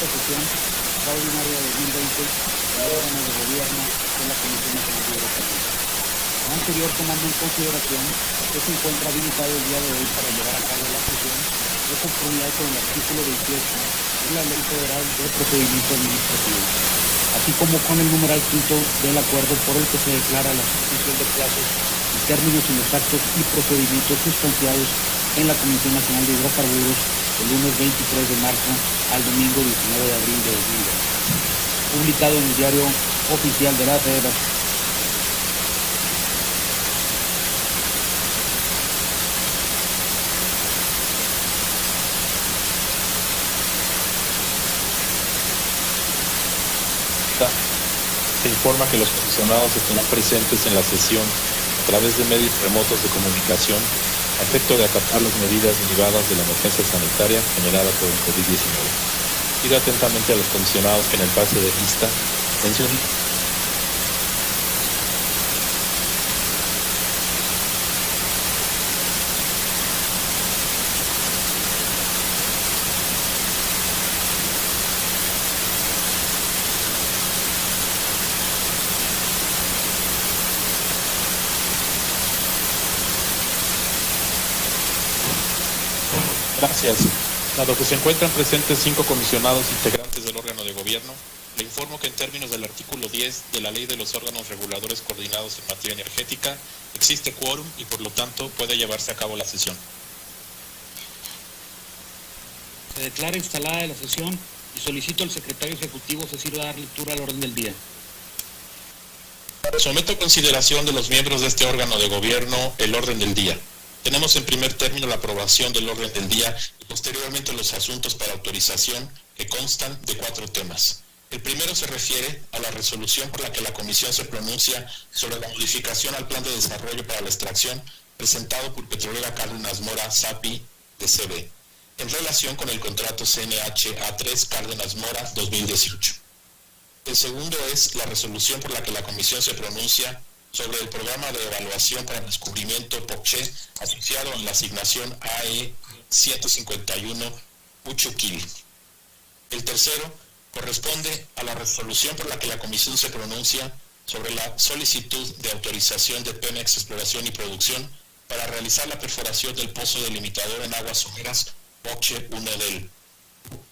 esta sesión extraordinaria de 2020 del órgano de gobierno de la Comisión Nacional de Hidrocarburos. Lo anterior, tomando en consideración que se encuentra habilitado el día de hoy para llevar a cabo la sesión de conformidad con el artículo 28 de la Ley Federal de Procedimiento Administrativo, así como con el numeral quinto del acuerdo por el que se declara la suspensión de plazos y términos en los actos y procedimientos sustanciados en la Comisión Nacional de Hidrocarburos el lunes 23 de marzo al domingo 19 de abril de 2020, publicado en el Diario Oficial de la Federación. Se informa que los comisionados estarán presentes en la sesión a través de medios remotos de comunicación a efecto de acatar las medidas derivadas de la emergencia sanitaria generada por el COVID-19. Pido atentamente a los comisionados que en el pase de lista mencionen Gracias. Dado que se encuentran presentes 5 comisionados integrantes del órgano de gobierno, le informo que en términos del artículo 10 de la Ley de los Órganos Reguladores Coordinados en Materia Energética, existe quórum y por lo tanto puede llevarse a cabo la sesión. Se declara instalada la sesión y solicito al secretario ejecutivo Cecilio dar lectura al orden del día. Someto a consideración de los miembros de este órgano de gobierno el orden del día. Tenemos en primer término la aprobación del orden del día y posteriormente los asuntos para autorización que constan de 4 temas. El primero se refiere a la resolución por la que la Comisión se pronuncia sobre la modificación al Plan de Desarrollo para la Extracción presentado por Petrolera Cárdenas Mora SAPI de CB, en relación con el contrato CNH A3 Cárdenas Mora 2018. El segundo es la resolución por la que la Comisión se pronuncia sobre el programa de evaluación para el descubrimiento POCHE asociado en la asignación AE 151 Uchuquil. El tercero corresponde a la resolución por la que la Comisión se pronuncia sobre la solicitud de autorización de Pemex Exploración y Producción para realizar la perforación del pozo delimitador en aguas someras POCHE 1 del.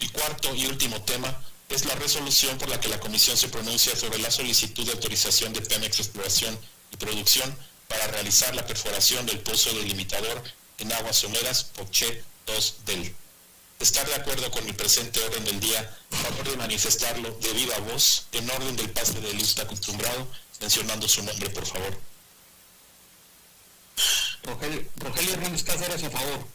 Y cuarto y último tema es la resolución por la que la Comisión se pronuncia sobre la solicitud de autorización de Pemex Exploración y Producción para realizar la perforación del pozo delimitador en aguas someras POCHE 2 del. Estar de acuerdo con el presente orden del día, favor de manifestarlo de viva voz en orden del pase de lista acostumbrado, mencionando su nombre, por favor. Rogelio Hernández Cáceres, a favor.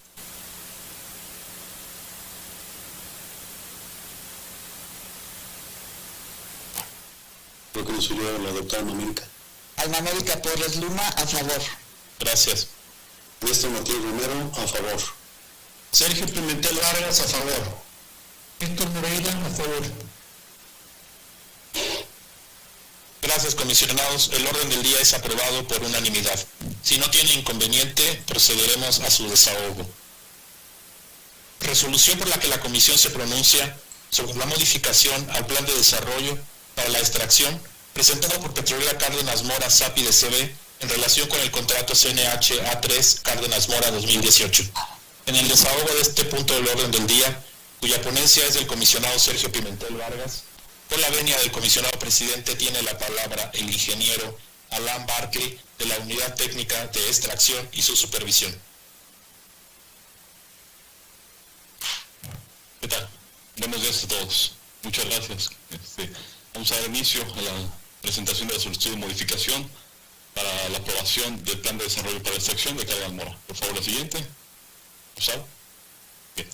Consultor la doctora Mamérica. Alma América Torres Luna, a favor. Gracias. Néstor Martínez Romero, a favor. Sergio Pimentel Vargas, a favor. Héctor Moreira, a favor. Gracias, comisionados. El orden del día es aprobado por unanimidad. Si no tiene inconveniente, procederemos a su desahogo. Resolución por la que la Comisión se pronuncia sobre la modificación al Plan de Desarrollo para la Extracción presentado por Petrolera Cárdenas Mora SAPI de CB en relación con el contrato CNH A3 Cárdenas Mora 2018. En el desahogo de este punto del orden del día, cuya ponencia es del comisionado Sergio Pimentel Vargas, por la venia del comisionado presidente tiene la palabra el ingeniero Alan Barkley de la Unidad Técnica de Extracción y su supervisión. ¿Qué tal? Buenos días a todos. Muchas gracias. Vamos a dar inicio a la presentación de la solicitud de modificación para la aprobación del Plan de Desarrollo para la Extracción de Cárdenas Mora. Por favor, la siguiente. Bien.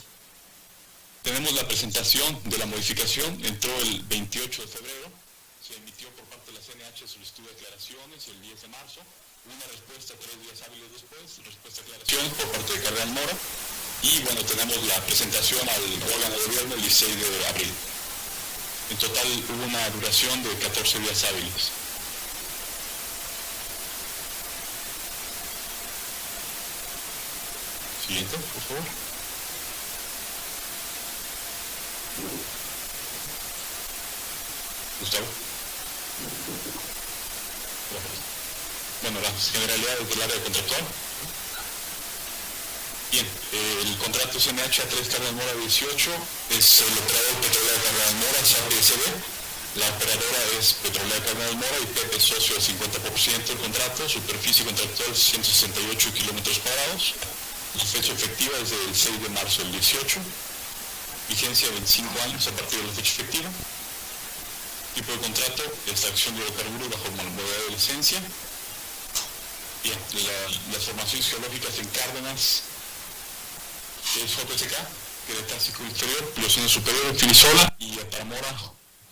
Tenemos la presentación de la modificación. Entró el 28 de febrero. Se emitió por parte de la CNH solicitud de aclaraciones el 10 de marzo. Una respuesta 3 días hábiles después. Respuesta de aclaraciones por parte de Cárdenas Mora. Y bueno, tenemos la presentación al órgano de gobierno el 16 de abril. En total hubo una duración de 14 días hábiles. Siguiente, por favor. Gustavo. Bueno, las generalidades del área contractual. Bien, el contrato CNH A3 Cardenal Mora 18 es el operador Petrolera Cardenal Mora, SAPSB. La operadora es Petrolera Cardenal Mora y Pepe socio al 50% del contrato, superficie contractual 168 kilómetros cuadrados. La fecha efectiva es del 6 de marzo del 18. Vigencia 25 años a partir de la fecha efectiva. Tipo de contrato, extracción de hidrocarburos bajo modalidad de licencia. Bien, las formaciones geológicas en Cárdenas es JPSK, Cretácico inferior, Plioceno superior, Finisola, y Ataramora,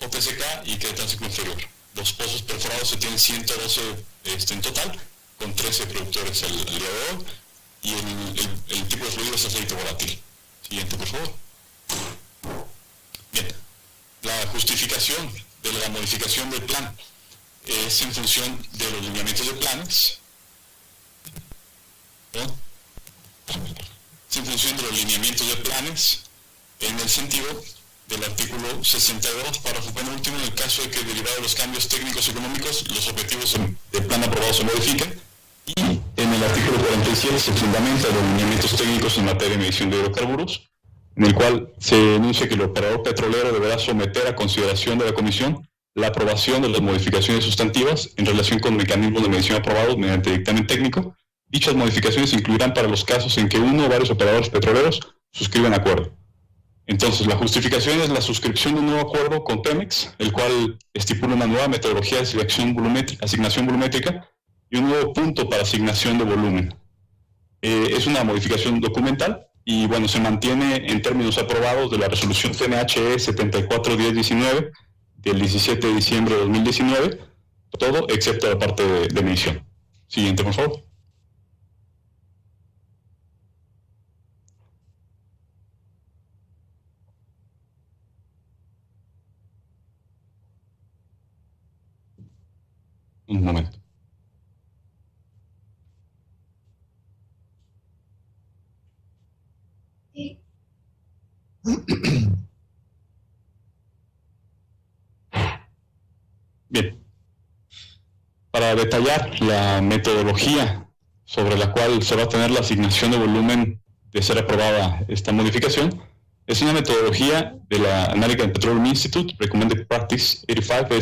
JPSK y Cretácico inferior. Los pozos perforados se tienen 112 en total, con 13 productores al día de hoy, y el tipo de fluido es aceite volátil. Siguiente, por favor. Bien, la justificación de la modificación del plan es en función de los lineamientos de planes. ¿No? Es en función de los lineamientos de planes en el sentido del artículo 62, párrafo penúltimo, en el caso de que derivado de los cambios técnicos y económicos los objetivos del plan aprobado se modifiquen, y en el artículo 47 se fundamenta los lineamientos técnicos en materia de medición de hidrocarburos, en el cual se enuncia que el operador petrolero deberá someter a consideración de la Comisión la aprobación de las modificaciones sustantivas en relación con mecanismos de medición aprobados mediante dictamen técnico. Dichas modificaciones incluirán para los casos en que uno o varios operadores petroleros suscriban acuerdo. Entonces, la justificación es la suscripción de un nuevo acuerdo con Pemex, el cual estipula una nueva metodología de asignación volumétrica y un nuevo punto para asignación de volumen. Es una modificación documental y, bueno, se mantiene en términos aprobados de la resolución CNHE 741019 del 17 de diciembre de 2019, todo excepto la parte de medición. Siguiente, por favor. Un momento. Bien. Para detallar la metodología sobre la cual se va a tener la asignación de volumen de ser aprobada esta modificación, es una metodología de la American Petroleum Institute, Recommended Practice 85,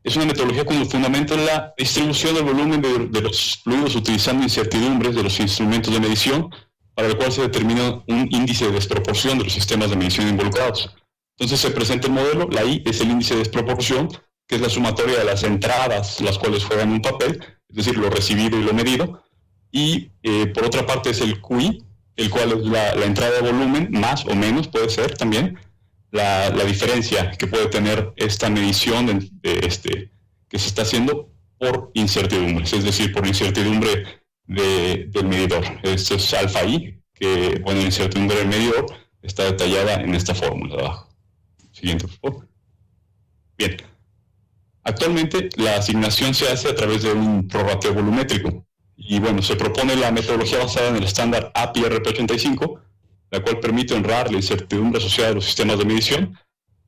es una metodología cuyo fundamento es la distribución del volumen de los fluidos utilizando incertidumbres de los instrumentos de medición, para el cual se determina un índice de desproporción de los sistemas de medición involucrados. Entonces se presenta el modelo, la I es el índice de desproporción, que es la sumatoria de las entradas, las cuales juegan un papel, es decir, lo recibido y lo medido, y por otra parte es el QI, el cual es la entrada de volumen, más o menos puede ser también, la diferencia que puede tener esta medición que se está haciendo por incertidumbres, es decir, por incertidumbre del medidor. Esto es alfa I, que, bueno, la incertidumbre del medidor está detallada en esta fórmula de abajo. Siguiente, por favor. Bien. Actualmente la asignación se hace a través de un prorrateo volumétrico. Y bueno, se propone la metodología basada en el estándar API-RP85, la cual permite honrar la incertidumbre asociada a los sistemas de medición.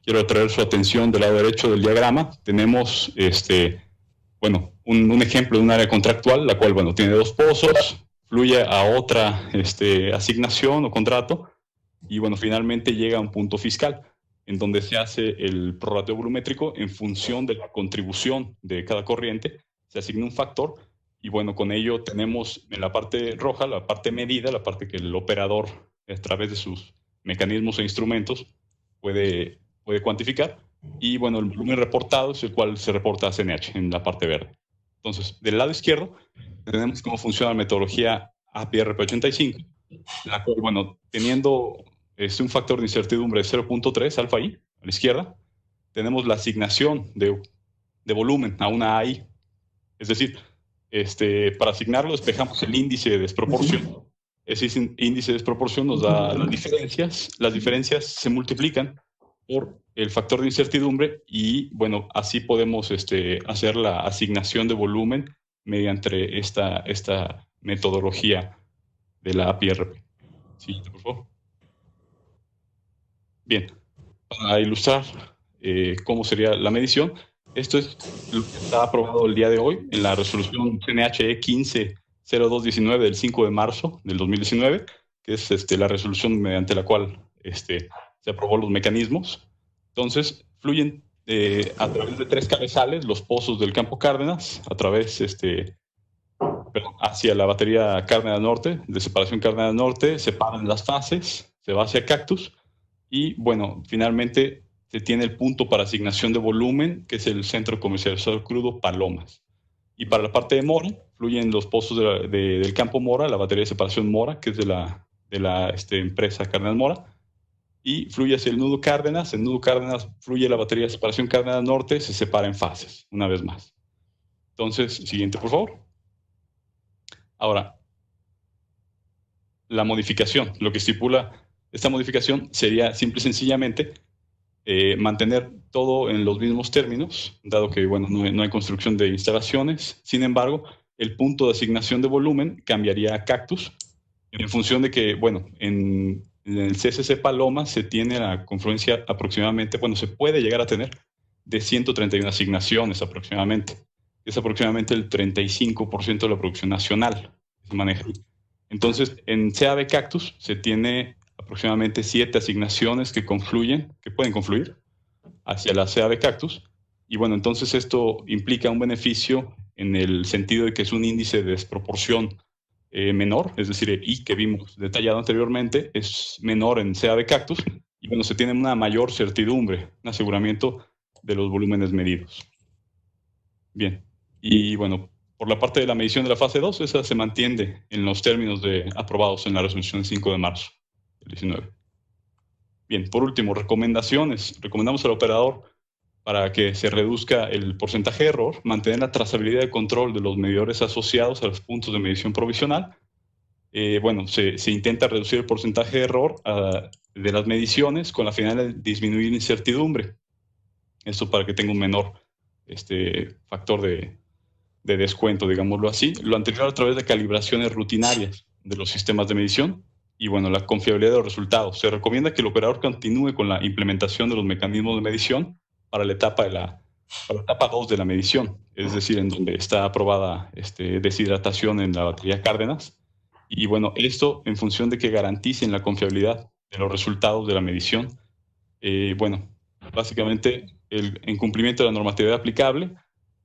Quiero atraer su atención del lado derecho del diagrama. Tenemos un ejemplo de un área contractual, la cual, bueno, tiene dos pozos, fluye a otra asignación o contrato, y bueno, finalmente llega a un punto fiscal, en donde se hace el prorrateo volumétrico en función de la contribución de cada corriente, se asigna un factor, y bueno, con ello tenemos en la parte roja, la parte medida, la parte que el operador, a través de sus mecanismos e instrumentos, puede cuantificar, y bueno, el volumen reportado es el cual se reporta a CNH en la parte verde. Entonces, del lado izquierdo, tenemos cómo funciona la metodología API-RP85, la cual, bueno, teniendo un factor de incertidumbre de 0.3, alfa I, a la izquierda, tenemos la asignación de volumen a una AI. Es decir, para asignarlo despejamos el índice de desproporción. Ese índice de desproporción nos da las diferencias. Las diferencias se multiplican por el factor de incertidumbre y, bueno, así podemos hacer la asignación de volumen mediante esta metodología de la API-RP. Siguiente, por favor. Bien, para ilustrar cómo sería la medición. Esto es lo que está aprobado el día de hoy en la resolución CNHE 150219 del 5 de marzo del 2019, que es la resolución mediante la cual se aprobó los mecanismos. Entonces, fluyen a través de 3 cabezales los pozos del Campo Cárdenas, a través hacia la batería Cárdenas Norte, de separación Cárdenas Norte, separan las fases, se va hacia Cactus y, bueno, finalmente se tiene el punto para asignación de volumen, que es el Centro Comercializador Crudo Palomas. Y para la parte de Mora, fluyen los pozos del Campo Mora, la batería de separación Mora, que es de la empresa Cárdenas Mora, y fluye hacia el nudo Cárdenas. El nudo Cárdenas fluye la batería de separación Cárdenas Norte, se separa en fases, una vez más. Entonces, siguiente, por favor. Ahora, la modificación, lo que estipula esta modificación sería simple y sencillamente mantener todo en los mismos términos, dado que, bueno, no hay construcción de instalaciones. Sin embargo, el punto de asignación de volumen cambiaría a Cactus, en función de que, bueno, en el CCC Paloma se tiene la confluencia aproximadamente, bueno, se puede llegar a tener de 131 asignaciones aproximadamente. Es aproximadamente el 35% de la producción nacional que se maneja. Entonces, en CAB Cactus se tiene aproximadamente 7 asignaciones que pueden confluir hacia la CAB Cactus. Y bueno, entonces esto implica un beneficio en el sentido de que es un índice de desproporción menor, es decir, el I que vimos detallado anteriormente es menor en CAB Cactus, y bueno, se tiene una mayor certidumbre, un aseguramiento de los volúmenes medidos. Bien, y bueno, por la parte de la medición de la fase 2, esa se mantiene en los términos aprobados en la resolución 5 de marzo del 19. Bien, por último, recomendaciones. Recomendamos al operador, para que se reduzca el porcentaje de error, mantener la trazabilidad de control de los medidores asociados a los puntos de medición provisional. Bueno, se intenta reducir el porcentaje de error de las mediciones con la finalidad de disminuir incertidumbre. Esto para que tenga un menor factor de descuento, digámoslo así. Lo anterior a través de calibraciones rutinarias de los sistemas de medición y, bueno, la confiabilidad de los resultados. Se recomienda que el operador continúe con la implementación de los mecanismos de medición para la etapa 2 de la medición, es decir, en donde está aprobada deshidratación en la batería Cárdenas. Y, bueno, esto en función de que garanticen la confiabilidad de los resultados de la medición. Bueno, básicamente en cumplimiento de la normatividad aplicable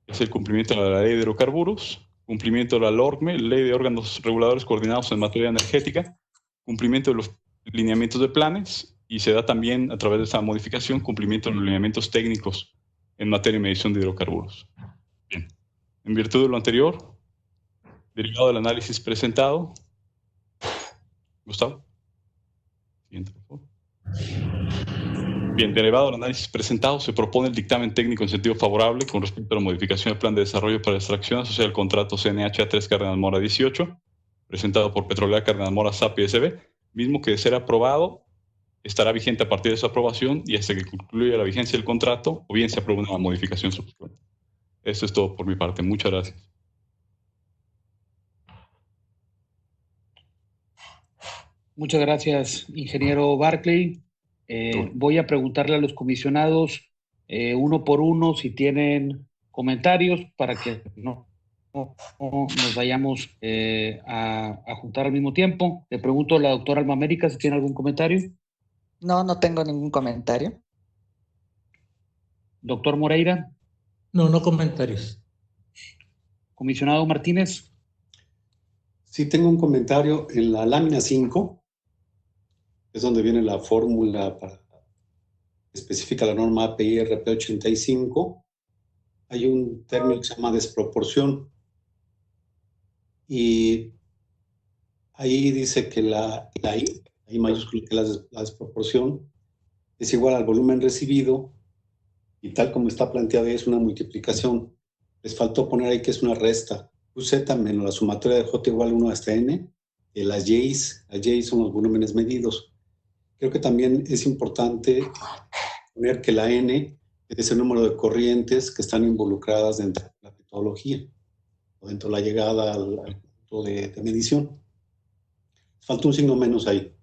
es el cumplimiento de la ley de hidrocarburos, cumplimiento de la LORME, ley de órganos reguladores coordinados en materia energética, cumplimiento de los lineamientos de planes, y se da también a través de esa modificación cumplimiento de los lineamientos técnicos en materia de medición de hidrocarburos. Bien, en virtud de lo anterior, derivado del análisis presentado, Gustavo. Siguiente, por favor. Bien, derivado del análisis presentado, se propone el dictamen técnico en sentido favorable con respecto a la modificación del plan de desarrollo para extracción asociada al contrato CNH A3 Cárdenas Mora 18, presentado por Petrolera Cárdenas Mora SAP y SB, mismo que de ser aprobado estará vigente a partir de su aprobación y hasta que concluya la vigencia del contrato, o bien se apruebe una modificación subsecuente. Esto es todo por mi parte. Muchas gracias. Muchas gracias, ingeniero Barclay. Voy a preguntarle a los comisionados uno por uno si tienen comentarios para que no nos vayamos a juntar al mismo tiempo. Le pregunto a la doctora Alma América si tiene algún comentario. No tengo ningún comentario. Doctor Moreira. No comentarios. Comisionado Martínez. Sí, tengo un comentario en la lámina 5, es donde viene la fórmula específica la norma API RP 85. Hay un término que se llama desproporción. Y ahí dice que la I mayúscula, que la desproporción es igual al volumen recibido, y tal como está planteado es una multiplicación. Les faltó poner ahí que es una resta. UZ menos la sumatoria de J igual 1 hasta N. Las Y son los volúmenes medidos. Creo que también es importante poner que la N es el número de corrientes que están involucradas dentro de la metodología o dentro de la llegada al punto de medición. Falta un signo menos ahí.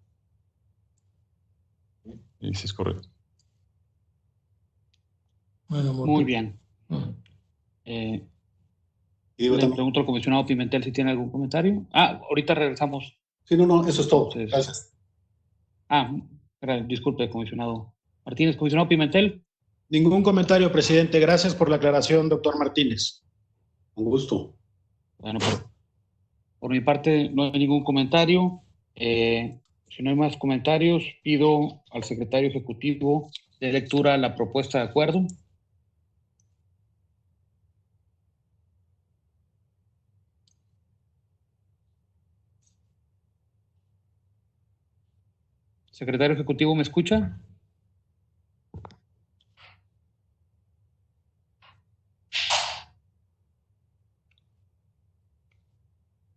Sí, es correcto. Bueno, Muy bien. Y digo Le también, pregunto al comisionado Pimentel si tiene algún comentario. Ahorita regresamos. sí, no, eso es todo. Entonces, Gracias. disculpe, comisionado Martínez. Comisionado Pimentel. Ningún comentario, presidente. Gracias por la aclaración, doctor Martínez. Con gusto. Bueno, por mi parte no hay ningún comentario. Si no hay más comentarios, pido al secretario ejecutivo de lectura la propuesta de acuerdo. Secretario ejecutivo, ¿me escucha?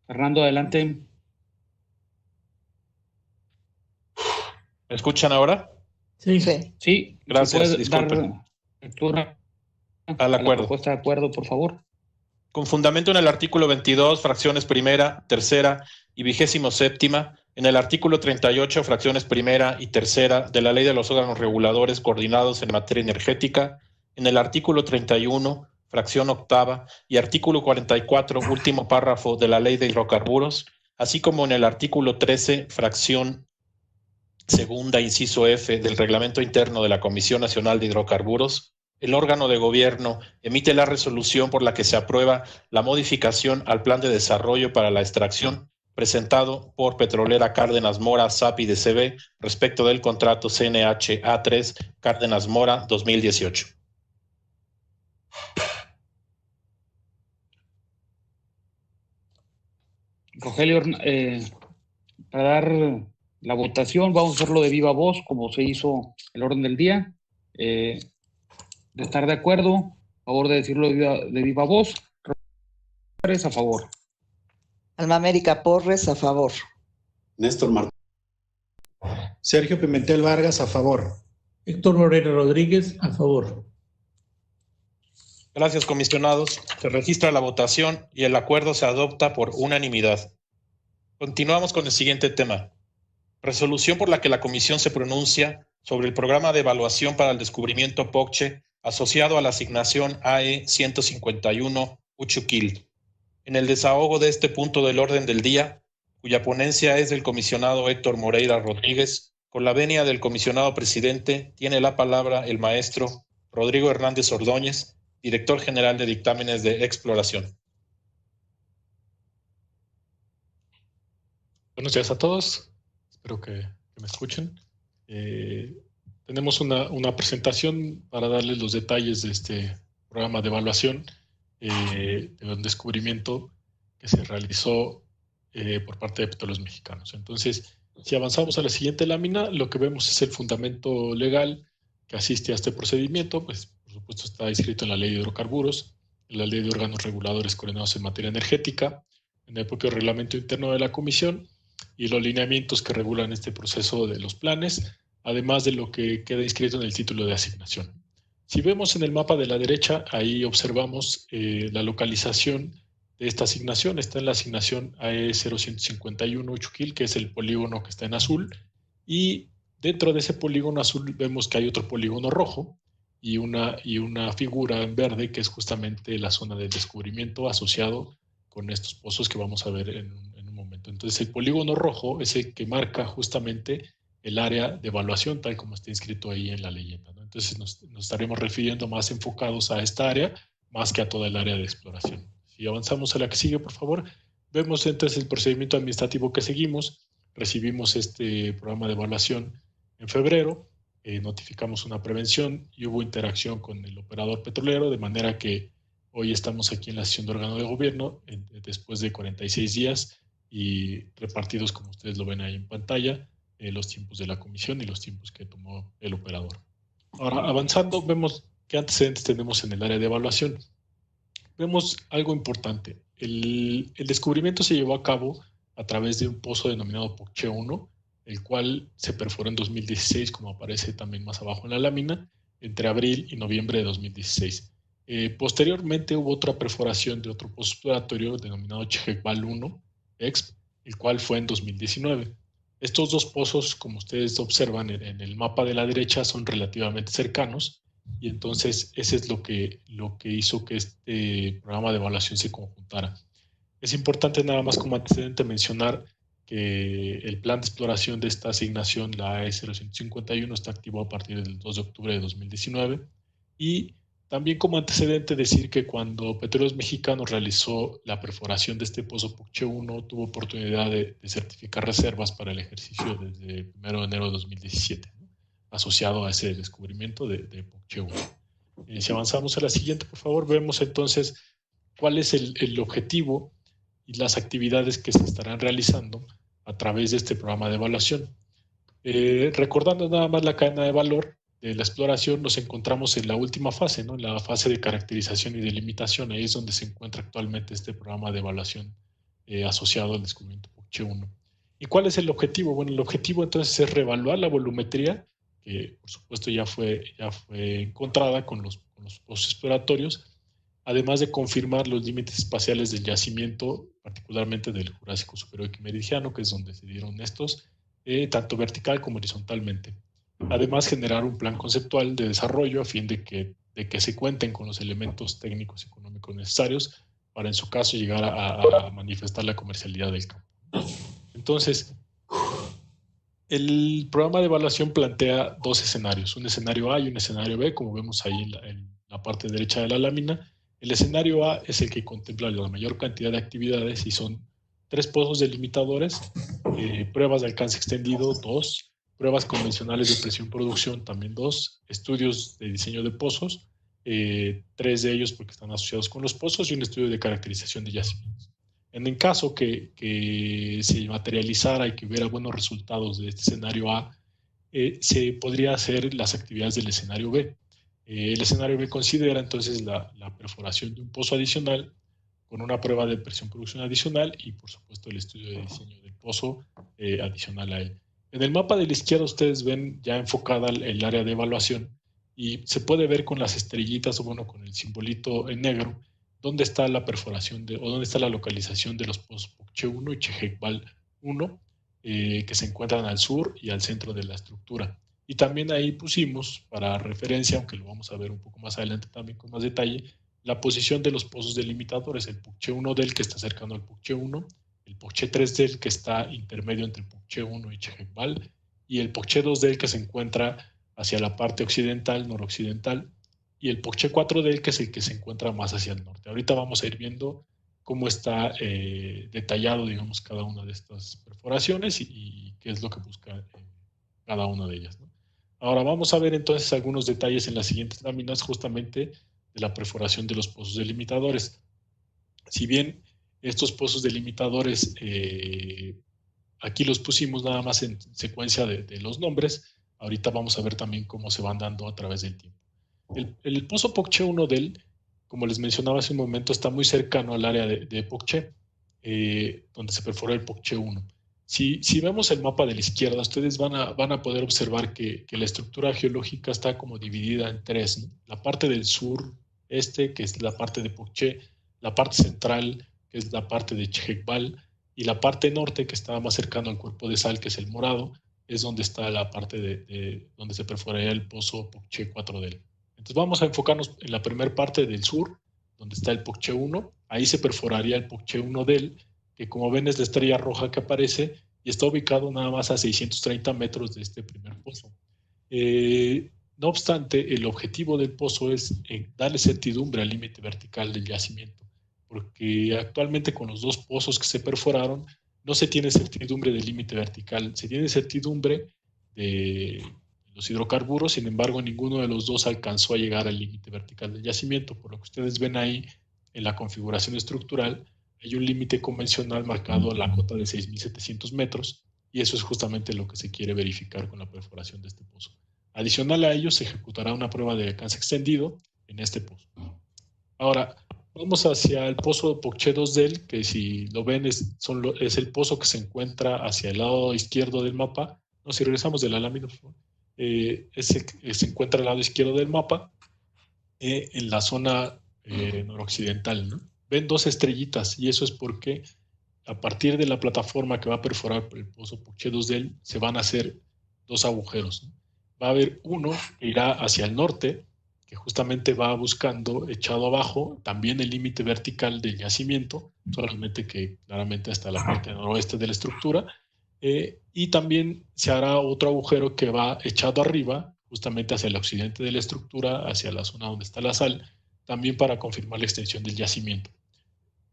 Fernando, adelante. ¿Me escuchan ahora? Sí. Sí, Gracias, ¿se puede disculpen. dar lectura Al a la acuerdo. propuesta de acuerdo, por favor? Con fundamento en el artículo 22, fracciones primera, tercera y 27ª, en el artículo 38, fracciones primera y tercera de la Ley de los órganos reguladores coordinados en materia energética, en el artículo 31, fracción octava, y artículo 44, último párrafo de la Ley de hidrocarburos, así como en el artículo 13, fracción segunda, inciso F, del Reglamento Interno de la Comisión Nacional de Hidrocarburos, el órgano de gobierno emite la resolución por la que se aprueba la modificación al Plan de Desarrollo para la Extracción presentado por Petrolera Cárdenas Mora SAPI DCB respecto del contrato CNH A3 Cárdenas Mora 2018. Rogelio, para dar la votación, vamos a hacerlo de viva voz, como se hizo el orden del día. De estar de acuerdo, a favor de decirlo de viva voz. A favor. Alma América Porres, a favor. Néstor Martínez. Sergio Pimentel Vargas, a favor. Héctor Moreira Rodríguez, a favor. Gracias, comisionados. Se registra la votación y el acuerdo se adopta por unanimidad. Continuamos con el siguiente tema. Resolución por la que la comisión se pronuncia sobre el programa de evaluación para el descubrimiento Pocche asociado a la asignación AE 151 Uchuquil. En el desahogo de este punto del orden del día, cuya ponencia es del comisionado Héctor Moreira Rodríguez, con la venia del comisionado presidente, tiene la palabra el maestro Rodrigo Hernández Ordóñez, director general de dictámenes de exploración. Buenos días a todos, espero que me escuchen. Tenemos una presentación para darles los detalles de este programa de evaluación de un descubrimiento que se realizó por parte de Petróleos Mexicanos. Entonces, si avanzamos a la siguiente lámina, lo que vemos es el fundamento legal que asiste a este procedimiento. Pues, por supuesto, está inscrito en la Ley de Hidrocarburos, en la Ley de Órganos Reguladores Coordinados en Materia Energética, en el propio Reglamento Interno de la Comisión y los lineamientos que regulan este proceso de los planes, además de lo que queda inscrito en el título de asignación. Si vemos en el mapa de la derecha, ahí observamos la localización de esta asignación. Está en la asignación AE 0151 Uchuquil, que es el polígono que está en azul, y dentro de ese polígono azul vemos que hay otro polígono rojo y una figura en verde que es justamente la zona del descubrimiento asociado con estos pozos que vamos a ver en un momento. Entonces el polígono rojo es el que marca justamente el área de evaluación, tal como está inscrito ahí en la leyenda, ¿no? Entonces nos estaremos refiriendo más enfocados a esta área, más que a toda el área de exploración. Si avanzamos a la que sigue, por favor, vemos entonces el procedimiento administrativo que seguimos. Recibimos este programa de evaluación en febrero, notificamos una prevención y hubo interacción con el operador petrolero, de manera que hoy estamos aquí en la sesión de órgano de gobierno, después de 46 días y repartidos, como ustedes lo ven ahí en pantalla, los tiempos de la comisión y los tiempos que tomó el operador. Ahora, avanzando, vemos qué antecedentes tenemos en el área de evaluación. Vemos algo importante. El descubrimiento se llevó a cabo a través de un pozo denominado Pocche 1, el cual se perforó en 2016, como aparece también más abajo en la lámina, entre abril y noviembre de 2016. Posteriormente hubo otra perforación de otro pozo exploratorio denominado Chejecbal 1, EXP, el cual fue en 2019. Estos dos pozos, como ustedes observan en el mapa de la derecha, son relativamente cercanos y entonces ese es lo que hizo que este programa de evaluación se conjuntara. Es importante nada más como antecedente mencionar que el plan de exploración de esta asignación, la AE 0151, está activo a partir del 2 de octubre de 2019, y también como antecedente decir que cuando Petróleos Mexicanos realizó la perforación de este pozo Puche 1, tuvo oportunidad de certificar reservas para el ejercicio desde el 1 de enero de 2017, ¿no? Asociado a ese descubrimiento de Puche 1. Si avanzamos a la siguiente, por favor, vemos entonces cuál es el objetivo y las actividades que se estarán realizando a través de este programa de evaluación. Recordando nada más la cadena de valor de la exploración, nos encontramos en la última fase, ¿no? En la fase de caracterización y delimitación. Ahí es donde se encuentra actualmente este programa de evaluación asociado al descubrimiento Puche 1. ¿Y cuál es el objetivo? Bueno, el objetivo entonces es reevaluar la volumetría, que por supuesto ya fue encontrada con los pozos exploratorios, además de confirmar los límites espaciales del yacimiento, particularmente del Jurásico Superior y Meridiano, que es donde se dieron estos, tanto vertical como horizontalmente. Además, generar un plan conceptual de desarrollo a fin de que se cuenten con los elementos técnicos y económicos necesarios para, en su caso, llegar a manifestar la comercialidad del campo. Entonces, el programa de evaluación plantea dos escenarios, un escenario A y un escenario B, como vemos ahí en la parte derecha de la lámina. El escenario A es el que contempla la mayor cantidad de actividades y son 3 pozos delimitadores, pruebas de alcance extendido, 2, pruebas convencionales de presión-producción, también 2, estudios de diseño de pozos, 3 de ellos porque están asociados con los pozos, y un estudio de caracterización de yacimientos. En el caso que se materializara y que hubiera buenos resultados de este escenario A, se podría hacer las actividades del escenario B. El escenario B considera entonces la perforación de un pozo adicional con una prueba de presión-producción adicional y, por supuesto, el estudio de diseño del pozo adicional a él. En el mapa de la izquierda ustedes ven ya enfocada el área de evaluación y se puede ver con las estrellitas, o bueno, con el simbolito en negro, dónde está la perforación o dónde está la localización de los pozos Puche 1 y Chejecbal 1, que se encuentran al sur y al centro de la estructura. Y también ahí pusimos, para referencia, aunque lo vamos a ver un poco más adelante también con más detalle, la posición de los pozos delimitadores, el Puche 1 del que está cercano al Puche 1, el Puche 3 del que está intermedio entre el Puche 1 y Chejecbal, y el Puche 2 del que se encuentra hacia la parte occidental, noroccidental, y el Puche 4 del que es el que se encuentra más hacia el norte. Ahorita vamos a ir viendo cómo está detallado, digamos, cada una de estas perforaciones y qué es lo que busca cada una de ellas, ¿no? Ahora vamos a ver entonces algunos detalles en las siguientes láminas justamente de la perforación de los pozos delimitadores. Si bien estos pozos delimitadores aquí los pusimos nada más en secuencia de los nombres, ahorita vamos a ver también cómo se van dando a través del tiempo. El pozo Puche 1 del, como les mencionaba hace un momento, está muy cercano al área de Puche, donde se perfora el Puche 1. Si vemos el mapa de la izquierda, ustedes van a poder observar que la estructura geológica está como dividida en 3, ¿no? La parte del sur, que es la parte de Puche, la parte central, que es la parte de Chejecbal, y la parte norte, que está más cercano al cuerpo de sal, que es el morado, es donde está la parte de donde se perforaría el pozo Puche 4 del. Entonces vamos a enfocarnos en la primera parte del sur, donde está el Puche 1. Ahí se perforaría el Puche 1 del, que como ven es la estrella roja que aparece y está ubicado nada más a 630 metros de este primer pozo. No obstante, el objetivo del pozo es darle certidumbre al límite vertical del yacimiento, porque actualmente con los 2 pozos que se perforaron no se tiene certidumbre del límite vertical, se tiene certidumbre de los hidrocarburos, sin embargo ninguno de los 2 alcanzó a llegar al límite vertical del yacimiento, por lo que ustedes ven ahí en la configuración estructural hay un límite convencional marcado a la cota de 6.700 metros y eso es justamente lo que se quiere verificar con la perforación de este pozo. Adicional a ello se ejecutará una prueba de alcance extendido en este pozo. Ahora vamos hacia el pozo Puche 2 del, que si lo ven es el pozo que se encuentra hacia el lado izquierdo del mapa. No, si regresamos de la lámina, por favor. Se encuentra al lado izquierdo del mapa, en la zona noroccidental, ¿no? Ven 2 estrellitas y eso es porque a partir de la plataforma que va a perforar el pozo Puche 2 del se van a hacer 2 agujeros, ¿no? Va a haber uno que irá hacia el norte que justamente va buscando, echado abajo, también el límite vertical del yacimiento, solamente que claramente hasta la parte noroeste de la estructura, y también se hará otro agujero que va echado arriba, justamente hacia el occidente de la estructura, hacia la zona donde está la sal, también para confirmar la extensión del yacimiento.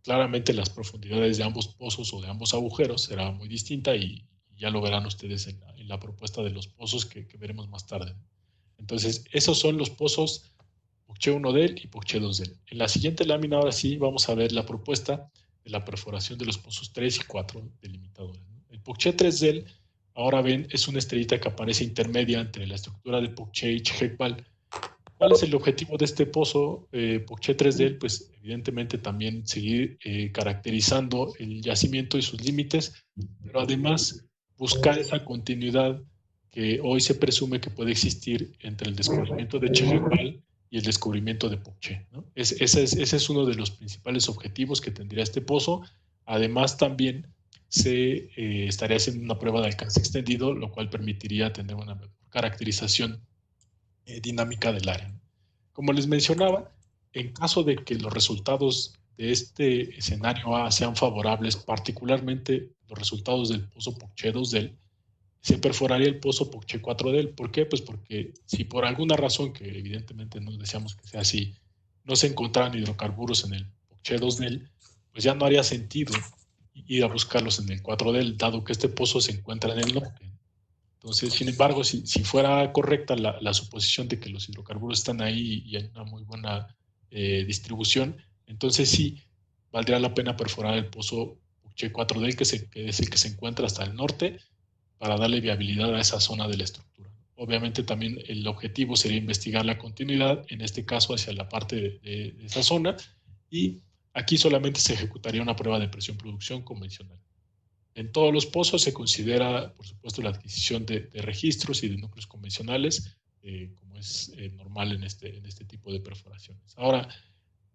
Claramente las profundidades de ambos pozos o de ambos agujeros será muy distinta y ya lo verán ustedes en la propuesta de los pozos que veremos más tarde. Entonces, esos son los pozos Pocché 1del y Pocché 2del. En la siguiente lámina, ahora sí, vamos a ver la propuesta de la perforación de los pozos 3 y 4 delimitadores. El Pocché 3del, ahora ven, es una estrellita que aparece intermedia entre la estructura de Pocché y Chejekbal. ¿Cuál es el objetivo de este pozo Pocché 3del? Pues evidentemente también seguir caracterizando el yacimiento y sus límites, pero además buscar esa continuidad que hoy se presume que puede existir entre el descubrimiento de Chejekbal y el descubrimiento de Pocché, ¿no? Ese es uno de los principales objetivos que tendría este pozo. Además también se estaría haciendo una prueba de alcance extendido, lo cual permitiría tener una mejor caracterización dinámica del área. Como les mencionaba, en caso de que los resultados de este escenario A sean favorables, particularmente los resultados del pozo Pocché 2del, se perforaría el pozo Pocché 4del. ¿Por qué? Pues porque si por alguna razón, que evidentemente no deseamos que sea así, no se encontraran hidrocarburos en el Pocché 2del, pues ya no haría sentido ir a buscarlos en el 4del, dado que este pozo se encuentra en el norte. Entonces, sin embargo, si fuera correcta la suposición de que los hidrocarburos están ahí y hay una muy buena distribución, entonces sí valdría la pena perforar el pozo Pocché 4del, que es el que se encuentra hasta el norte, para darle viabilidad a esa zona de la estructura. Obviamente también el objetivo sería investigar la continuidad, en este caso hacia la parte de esa zona, y aquí solamente se ejecutaría una prueba de presión-producción convencional. En todos los pozos se considera, por supuesto, la adquisición de registros y de núcleos convencionales, como es normal en este tipo de perforaciones. Ahora,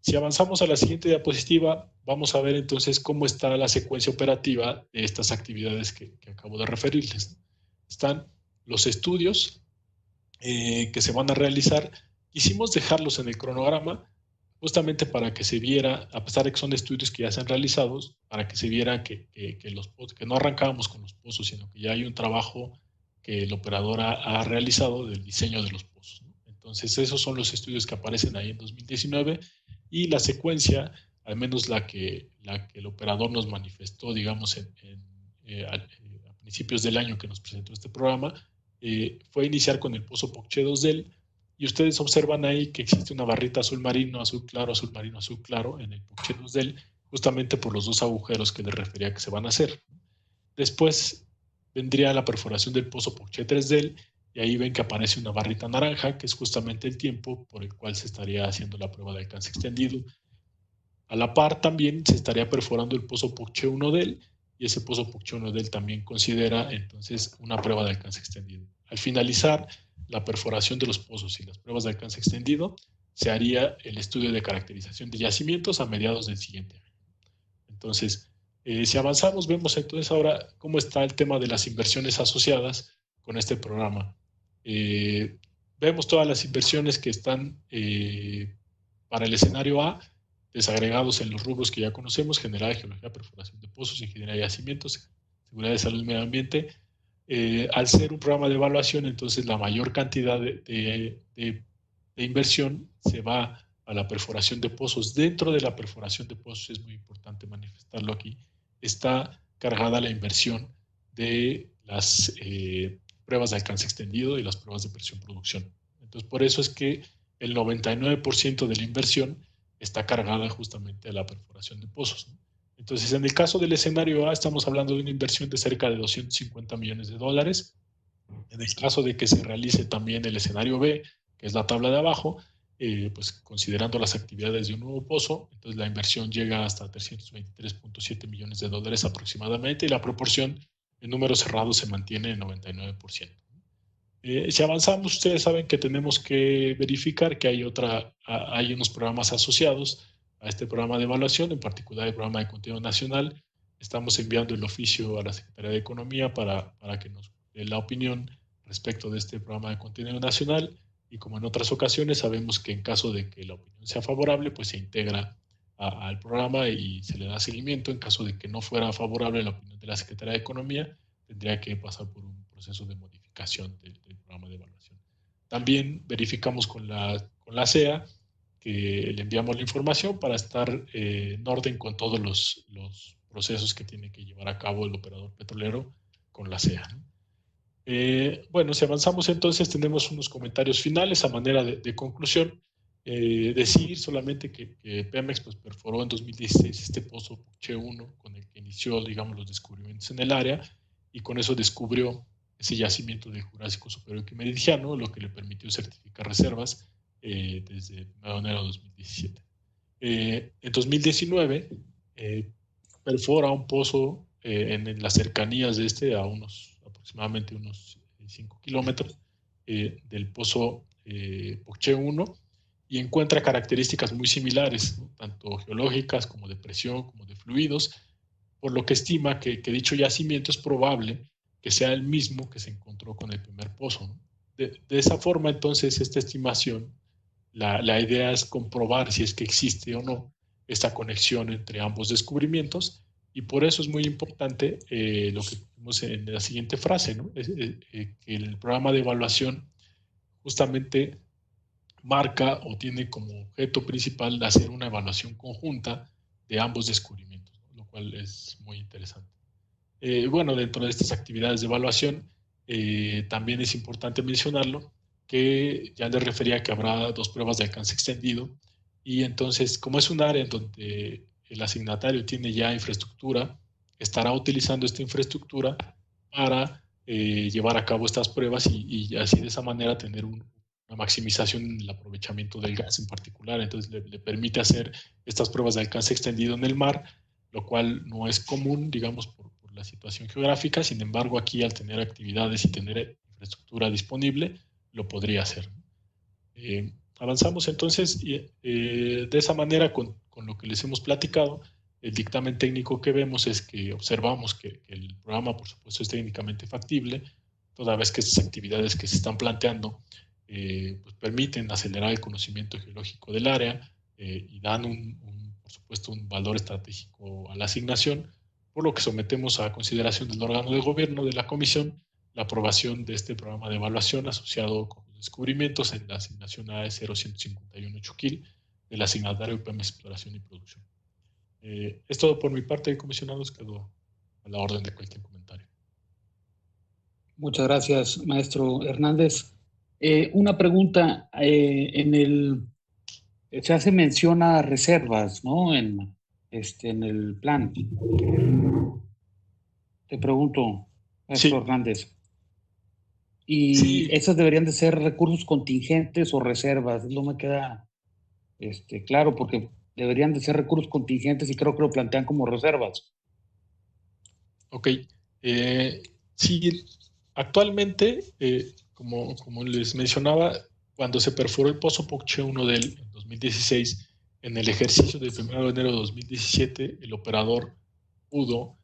si avanzamos a la siguiente diapositiva, vamos a ver entonces cómo está la secuencia operativa de estas actividades que acabo de referirles. Están los estudios que se van a realizar. Quisimos dejarlos en el cronograma justamente para que se viera, a pesar de que son estudios que ya se han realizado, para que se viera que no arrancábamos con los pozos, sino que ya hay un trabajo que el operador ha realizado del diseño de los pozos, ¿no? Entonces, esos son los estudios que aparecen ahí en 2019 y la secuencia, al menos la que el operador nos manifestó, digamos, a principios del año que nos presentó este programa, fue iniciar con el pozo Pocché 2del. Y ustedes observan ahí que existe una barrita azul marino, azul claro, azul marino, azul claro en el Pocché 2del, justamente por los dos agujeros que les refería que se van a hacer. Después vendría la perforación del pozo Pocché 3del, y ahí ven que aparece una barrita naranja, que es justamente el tiempo por el cual se estaría haciendo la prueba de alcance extendido. A la par también se estaría perforando el pozo Pocché 1del, y ese pozo Pocché 1del también considera entonces una prueba de alcance extendido. Al finalizar la perforación de los pozos y las pruebas de alcance extendido, se haría el estudio de caracterización de yacimientos a mediados del siguiente año. Entonces, si avanzamos, vemos entonces ahora cómo está el tema de las inversiones asociadas con este programa. Vemos todas las inversiones que están para el escenario A, desagregados en los rubros que ya conocemos: general, geología, perforación de pozos, ingeniería de yacimientos, seguridad de salud y medio ambiente. Al ser un programa de evaluación, entonces la mayor cantidad de inversión se va a la perforación de pozos. Dentro de la perforación de pozos, es muy importante manifestarlo aquí, está cargada la inversión de las pruebas de alcance extendido y las pruebas de presión-producción. Entonces, por eso es que el 99% de la inversión está cargada justamente a la perforación de pozos, ¿no? Entonces, en el caso del escenario A, estamos hablando de una inversión de cerca de $250 millones. En el caso de que se realice también el escenario B, que es la tabla de abajo, pues considerando las actividades de un nuevo pozo, entonces la inversión llega hasta $323.7 millones aproximadamente, y la proporción en números cerrados se mantiene en 99%. Si avanzamos, ustedes saben que tenemos que verificar que hay unos programas asociados a este programa de evaluación, en particular el programa de contenido nacional. Estamos enviando el oficio a la Secretaría de Economía para que nos dé la opinión respecto de este programa de contenido nacional. y como en otras ocasiones sabemos que en caso de que la opinión sea favorable, pues se integra al programa y se le da seguimiento. En caso de que no fuera favorable la opinión de la Secretaría de Economía, tendría que pasar por un proceso de modificación del programa de evaluación. También verificamos con la CEA que le enviamos la información para estar en orden con todos los procesos que tiene que llevar a cabo el operador petrolero con la CEA, ¿no? Bueno, si avanzamos entonces, tenemos unos comentarios finales a manera de conclusión. Decir solamente que Pemex pues, perforó en 2016 este pozo Puché 1 con el que inició, digamos, los descubrimientos en el área, y con eso descubrió ese yacimiento del Jurásico Superior y Meridiano, lo que le permitió certificar reservas desde el 1 de enero de 2017. En 2019 perfora un pozo en las cercanías de este, a aproximadamente unos 5 kilómetros del pozo Puché 1, y encuentra características muy similares, ¿no? Tanto geológicas como de presión, como de fluidos, por lo que estima que dicho yacimiento es probable que sea el mismo que se encontró con el primer pozo, ¿no? De esa forma, entonces, esta estimación, la idea es comprobar si es que existe o no esta conexión entre ambos descubrimientos, y por eso es muy importante lo que vimos en la siguiente frase, ¿no? Que el programa de evaluación justamente marca o tiene como objeto principal hacer una evaluación conjunta de ambos descubrimientos, ¿no? Lo cual es muy interesante. Bueno, dentro de estas actividades de evaluación, también es importante mencionarlo, que ya les refería que habrá 2 pruebas de alcance extendido, y entonces, como es un área en donde el asignatario tiene ya infraestructura, estará utilizando esta infraestructura para llevar a cabo estas pruebas y así de esa manera tener una maximización en el aprovechamiento del gas en particular. Entonces le permite hacer estas pruebas de alcance extendido en el mar, lo cual no es común, digamos, por la situación geográfica. Sin embargo, aquí al tener actividades y tener infraestructura disponible, lo podría hacer. Avanzamos entonces de esa manera con lo que les hemos platicado. El dictamen técnico que vemos es que observamos que el programa, por supuesto, es técnicamente factible, toda vez que estas actividades que se están planteando pues permiten acelerar el conocimiento geológico del área y dan por supuesto, un valor estratégico a la asignación, por lo que sometemos a consideración del órgano de gobierno de la comisión la aprobación de este programa de evaluación asociado con los descubrimientos en la asignación AE 0151 Chuquil del asignatario Pemex Exploración y Producción. Es todo por mi parte, comisionados. Quedo a la orden de cualquier comentario. Muchas gracias, maestro Hernández. Una pregunta, se hace mención a reservas, ¿no? En el plan. Te pregunto, maestro Hernández. ¿Y esas deberían de ser recursos contingentes o reservas? No me queda claro, porque deberían de ser recursos contingentes y creo que lo plantean como reservas. Ok. Sí, actualmente, como les mencionaba, cuando se perforó el pozo Puché 1 en 2016, en el ejercicio del 1 de enero de 2017, el operador pudo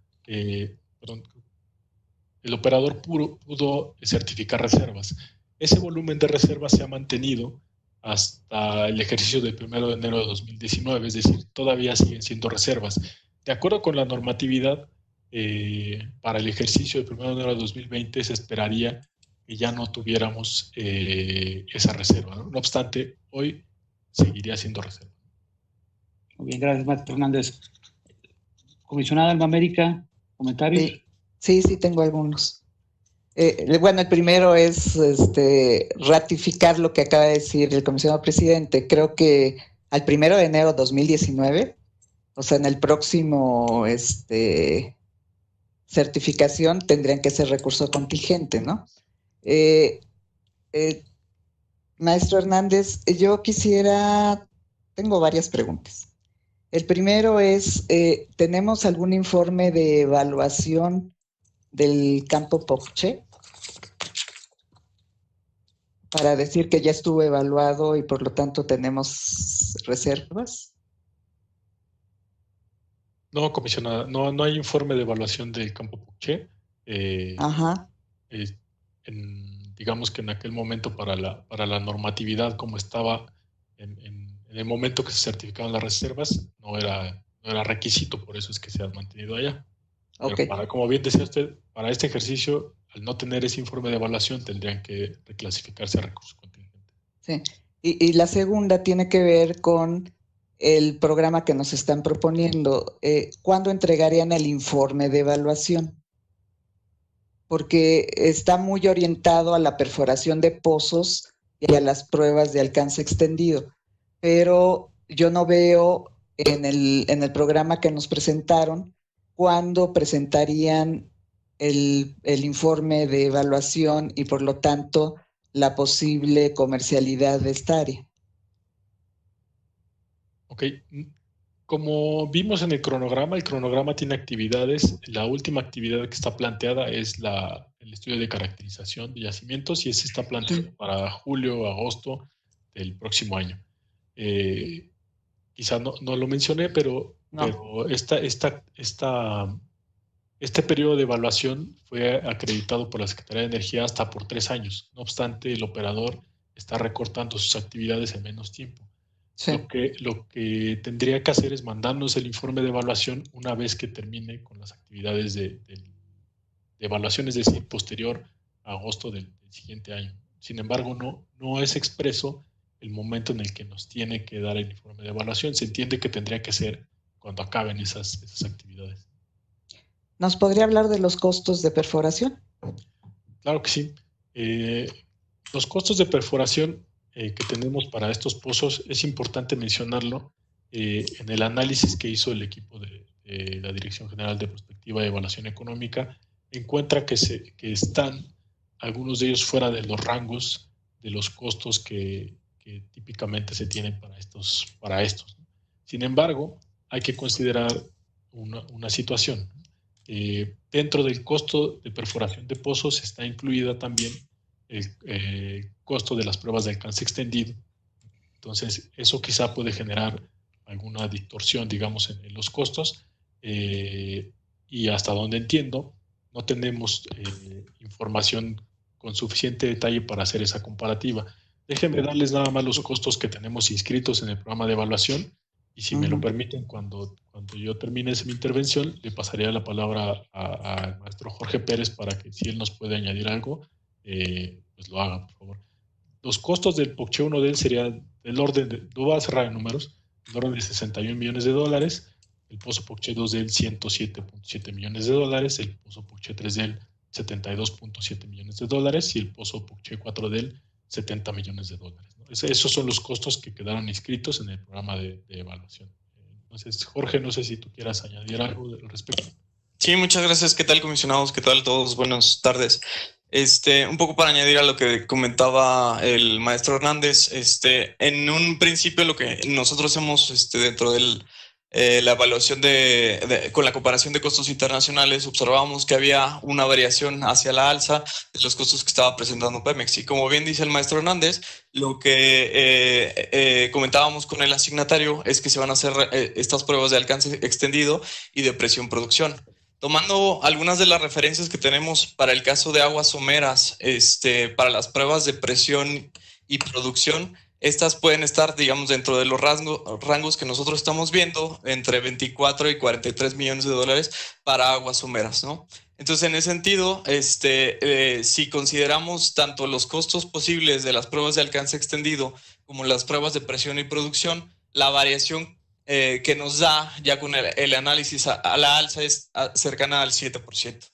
certificar reservas. Ese volumen de reservas se ha mantenido hasta el ejercicio del 1 de enero de 2019, es decir, todavía siguen siendo reservas. De acuerdo con la normatividad, para el ejercicio del 1 de enero de 2020 se esperaría que ya no tuviéramos esa reserva, ¿no? No obstante, hoy seguiría siendo reserva. Muy bien, gracias, maestro Hernández. Comisionada Alma América, ¿comentarios? Sí, tengo algunos. Bueno, el primero es ratificar lo que acaba de decir el comisionado presidente. Creo que al 1 de enero de 2019, o sea, en el próximo certificación tendrían que ser recurso contingente, ¿no? Maestro Hernández, tengo varias preguntas. El primero es, ¿tenemos algún informe de evaluación del campo Puché para decir que ya estuvo evaluado y por lo tanto tenemos reservas? No, comisionada, no hay informe de evaluación del campo Puché. digamos que en aquel momento para la normatividad como estaba en el momento que se certificaban las reservas, no era requisito, por eso es que se han mantenido allá. Okay. Pero como bien decía usted, para este ejercicio, al no tener ese informe de evaluación, tendrían que reclasificarse a recursos contingentes. Sí. Y la segunda tiene que ver con el programa que nos están proponiendo. ¿Cuándo entregarían el informe de evaluación? Porque está muy orientado a la perforación de pozos y a las pruebas de alcance extendido. Pero yo no veo en el programa que nos presentaron cuándo presentarían el informe de evaluación y por lo tanto la posible comercialidad de esta área. Ok. Como vimos en el cronograma tiene actividades. La última actividad que está planteada es el estudio de caracterización de yacimientos y ese está planteado para julio, agosto del próximo año. Quizá no lo mencioné, pero este periodo de evaluación fue acreditado por la Secretaría de Energía hasta por 3 años. No obstante, el operador está recortando sus actividades en menos tiempo. Sí. Lo que tendría que hacer es mandarnos el informe de evaluación una vez que termine con las actividades de evaluación, es decir, posterior a agosto del siguiente año. Sin embargo, no es expreso el momento en el que nos tiene que dar el informe de evaluación. Se entiende que tendría que ser cuando acaben esas actividades. ¿Nos podría hablar de los costos de perforación? Claro que sí. Los costos de perforación que tenemos para estos pozos, es importante mencionarlo en el análisis que hizo el equipo de la Dirección General de Prospectiva y Evaluación Económica, encuentra que están algunos de ellos fuera de los rangos de los costos que típicamente se tienen para estos. Sin embargo, hay que considerar una situación. Dentro del costo de perforación de pozos está incluida también el costo de las pruebas de alcance extendido. Entonces, eso quizá puede generar alguna distorsión, digamos, en los costos. Y hasta donde entiendo, no tenemos información con suficiente detalle para hacer esa comparativa. Déjenme darles nada más los costos que tenemos inscritos en el programa de evaluación. Y si me lo permiten, cuando yo termine mi intervención, le pasaría la palabra al maestro Jorge Pérez para que si él nos puede añadir algo, pues lo haga, por favor. Los costos del POCHE 1D serían del orden de, no voy a cerrar en números, del orden de $61 millones, el pozo POCHE 2D 107.7 millones de dólares, el pozo POCHE 3D 72.7 millones de dólares y el pozo POCHE 4D 70 millones de dólares, ¿no? Esos son los costos que quedaron inscritos en el programa de evaluación. Entonces, Jorge, no sé si tú quieras añadir algo al respecto. Sí, muchas gracias. ¿Qué tal, comisionados? ¿Qué tal todos? Buenas tardes. Un poco para añadir a lo que comentaba el maestro Hernández, en un principio lo que nosotros hemos dentro del la evaluación con la comparación de costos internacionales, observamos que había una variación hacia la alza de los costos que estaba presentando Pemex. Y como bien dice el maestro Hernández, lo que comentábamos con el asignatario es que se van a hacer estas pruebas de alcance extendido y de presión producción. Tomando algunas de las referencias que tenemos para el caso de aguas someras, para las pruebas de presión y producción, estas pueden estar, digamos, dentro de los rangos que nosotros estamos viendo, entre 24 y 43 millones de dólares para aguas someras, ¿no? Entonces, en ese sentido, si consideramos tanto los costos posibles de las pruebas de alcance extendido como las pruebas de presión y producción, la variación que nos da ya con el análisis a la alza es cercana al 7%.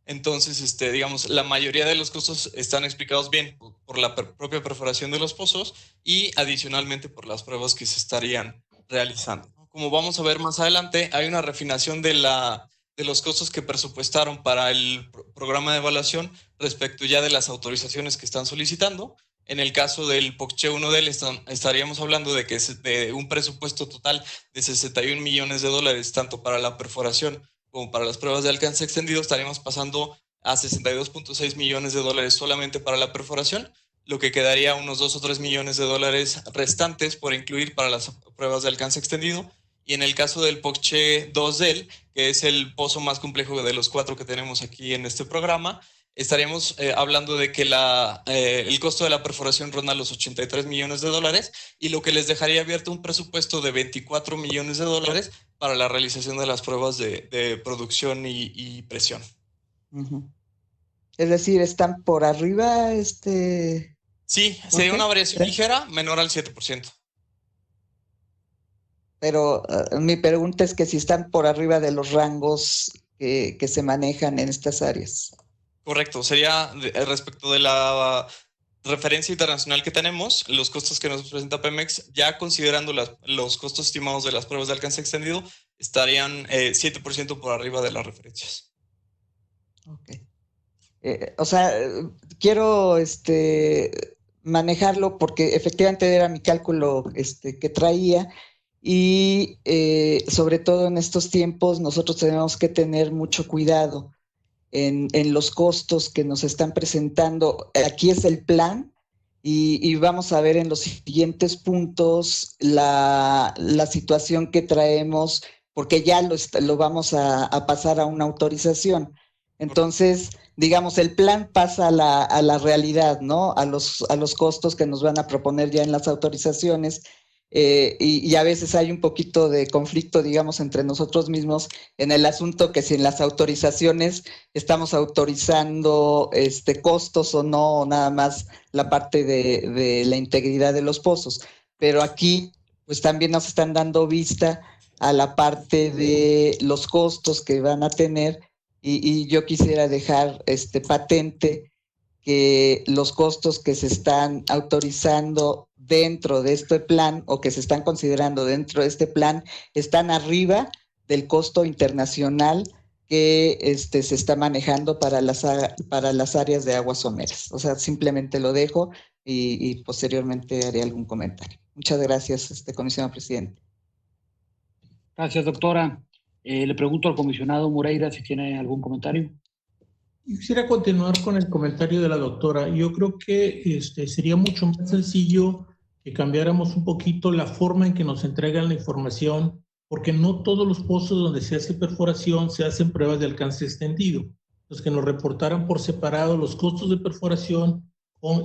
Entonces, digamos, la mayoría de los costos están explicados bien por la propia perforación de los pozos y adicionalmente por las pruebas que se estarían realizando. Como vamos a ver más adelante, hay una refinación de los costos que presupuestaron para el programa de evaluación respecto ya de las autorizaciones que están solicitando. En el caso del POCHE 1D estaríamos hablando de que de un presupuesto total de 61 millones de dólares, tanto para la perforación como para las pruebas de alcance extendido, estaríamos pasando a 62.6 millones de dólares solamente para la perforación, lo que quedaría unos 2 o 3 millones de dólares restantes por incluir para las pruebas de alcance extendido. Y en el caso del POCHE 2D, que es el pozo más complejo de los 4 que tenemos aquí en este programa, estaríamos hablando de que el costo de la perforación ronda los $83 millones y lo que les dejaría abierto un presupuesto de $24 millones para la realización de las pruebas de producción y presión. Es decir, ¿están por arriba? Sí, sería una variación ligera, menor al 7%. Pero mi pregunta es que si están por arriba de los rangos que se manejan en estas áreas. Correcto, sería respecto de la referencia internacional que tenemos, los costos que nos presenta Pemex, ya considerando los costos estimados de las pruebas de alcance extendido, estarían 7% por arriba de las referencias. Ok. O sea, quiero manejarlo porque efectivamente era mi cálculo que traía y sobre todo en estos tiempos nosotros tenemos que tener mucho cuidado en los costos que nos están presentando. Aquí es el plan y vamos a ver en los siguientes puntos la situación que traemos porque ya lo vamos a pasar a una autorización. Entonces, digamos, el plan pasa a la realidad, ¿no? A los costos que nos van a proponer ya en las autorizaciones. Y a veces hay un poquito de conflicto, digamos, entre nosotros mismos en el asunto que si en las autorizaciones estamos autorizando costos o no, o nada más la parte de la integridad de los pozos. Pero aquí, pues también nos están dando vista a la parte de los costos que van a tener. Y yo quisiera dejar patente que los costos que se están autorizando dentro de este plan o que se están considerando dentro de este plan están arriba del costo internacional que se está manejando para las áreas de aguas someras. O sea, simplemente lo dejo y posteriormente haré algún comentario. Muchas gracias, comisionado presidente. Gracias, doctora. Le pregunto al comisionado Moreira si tiene algún comentario. Quisiera continuar con el comentario de la doctora. Yo creo que sería mucho más sencillo que cambiáramos un poquito la forma en que nos entregan la información, porque no todos los pozos donde se hace perforación se hacen pruebas de alcance extendido. Los que nos reportaran por separado los costos de perforación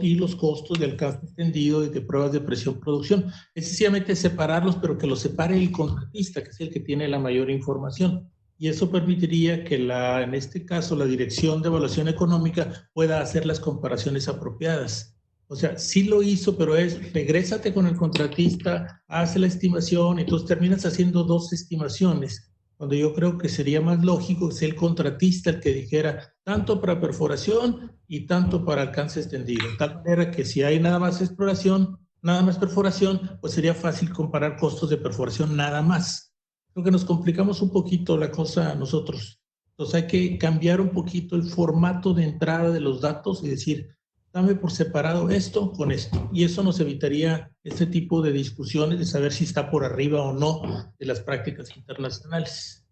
y los costos de alcance extendido y de pruebas de presión-producción. Es sencillamente separarlos, pero que los separe el contratista, que es el que tiene la mayor información. Y eso permitiría que en este caso la Dirección de Evaluación Económica pueda hacer las comparaciones apropiadas. O sea, sí lo hizo, pero regrésate con el contratista, hace la estimación, entonces terminas haciendo dos estimaciones, cuando yo creo que sería más lógico que sea el contratista el que dijera tanto para perforación y tanto para alcance extendido. De tal manera que si hay nada más exploración, nada más perforación, pues sería fácil comparar costos de perforación nada más. Creo que nos complicamos un poquito la cosa a nosotros. Entonces hay que cambiar un poquito el formato de entrada de los datos y decir, dame por separado esto con esto. Y eso nos evitaría este tipo de discusiones de saber si está por arriba o no de las prácticas internacionales.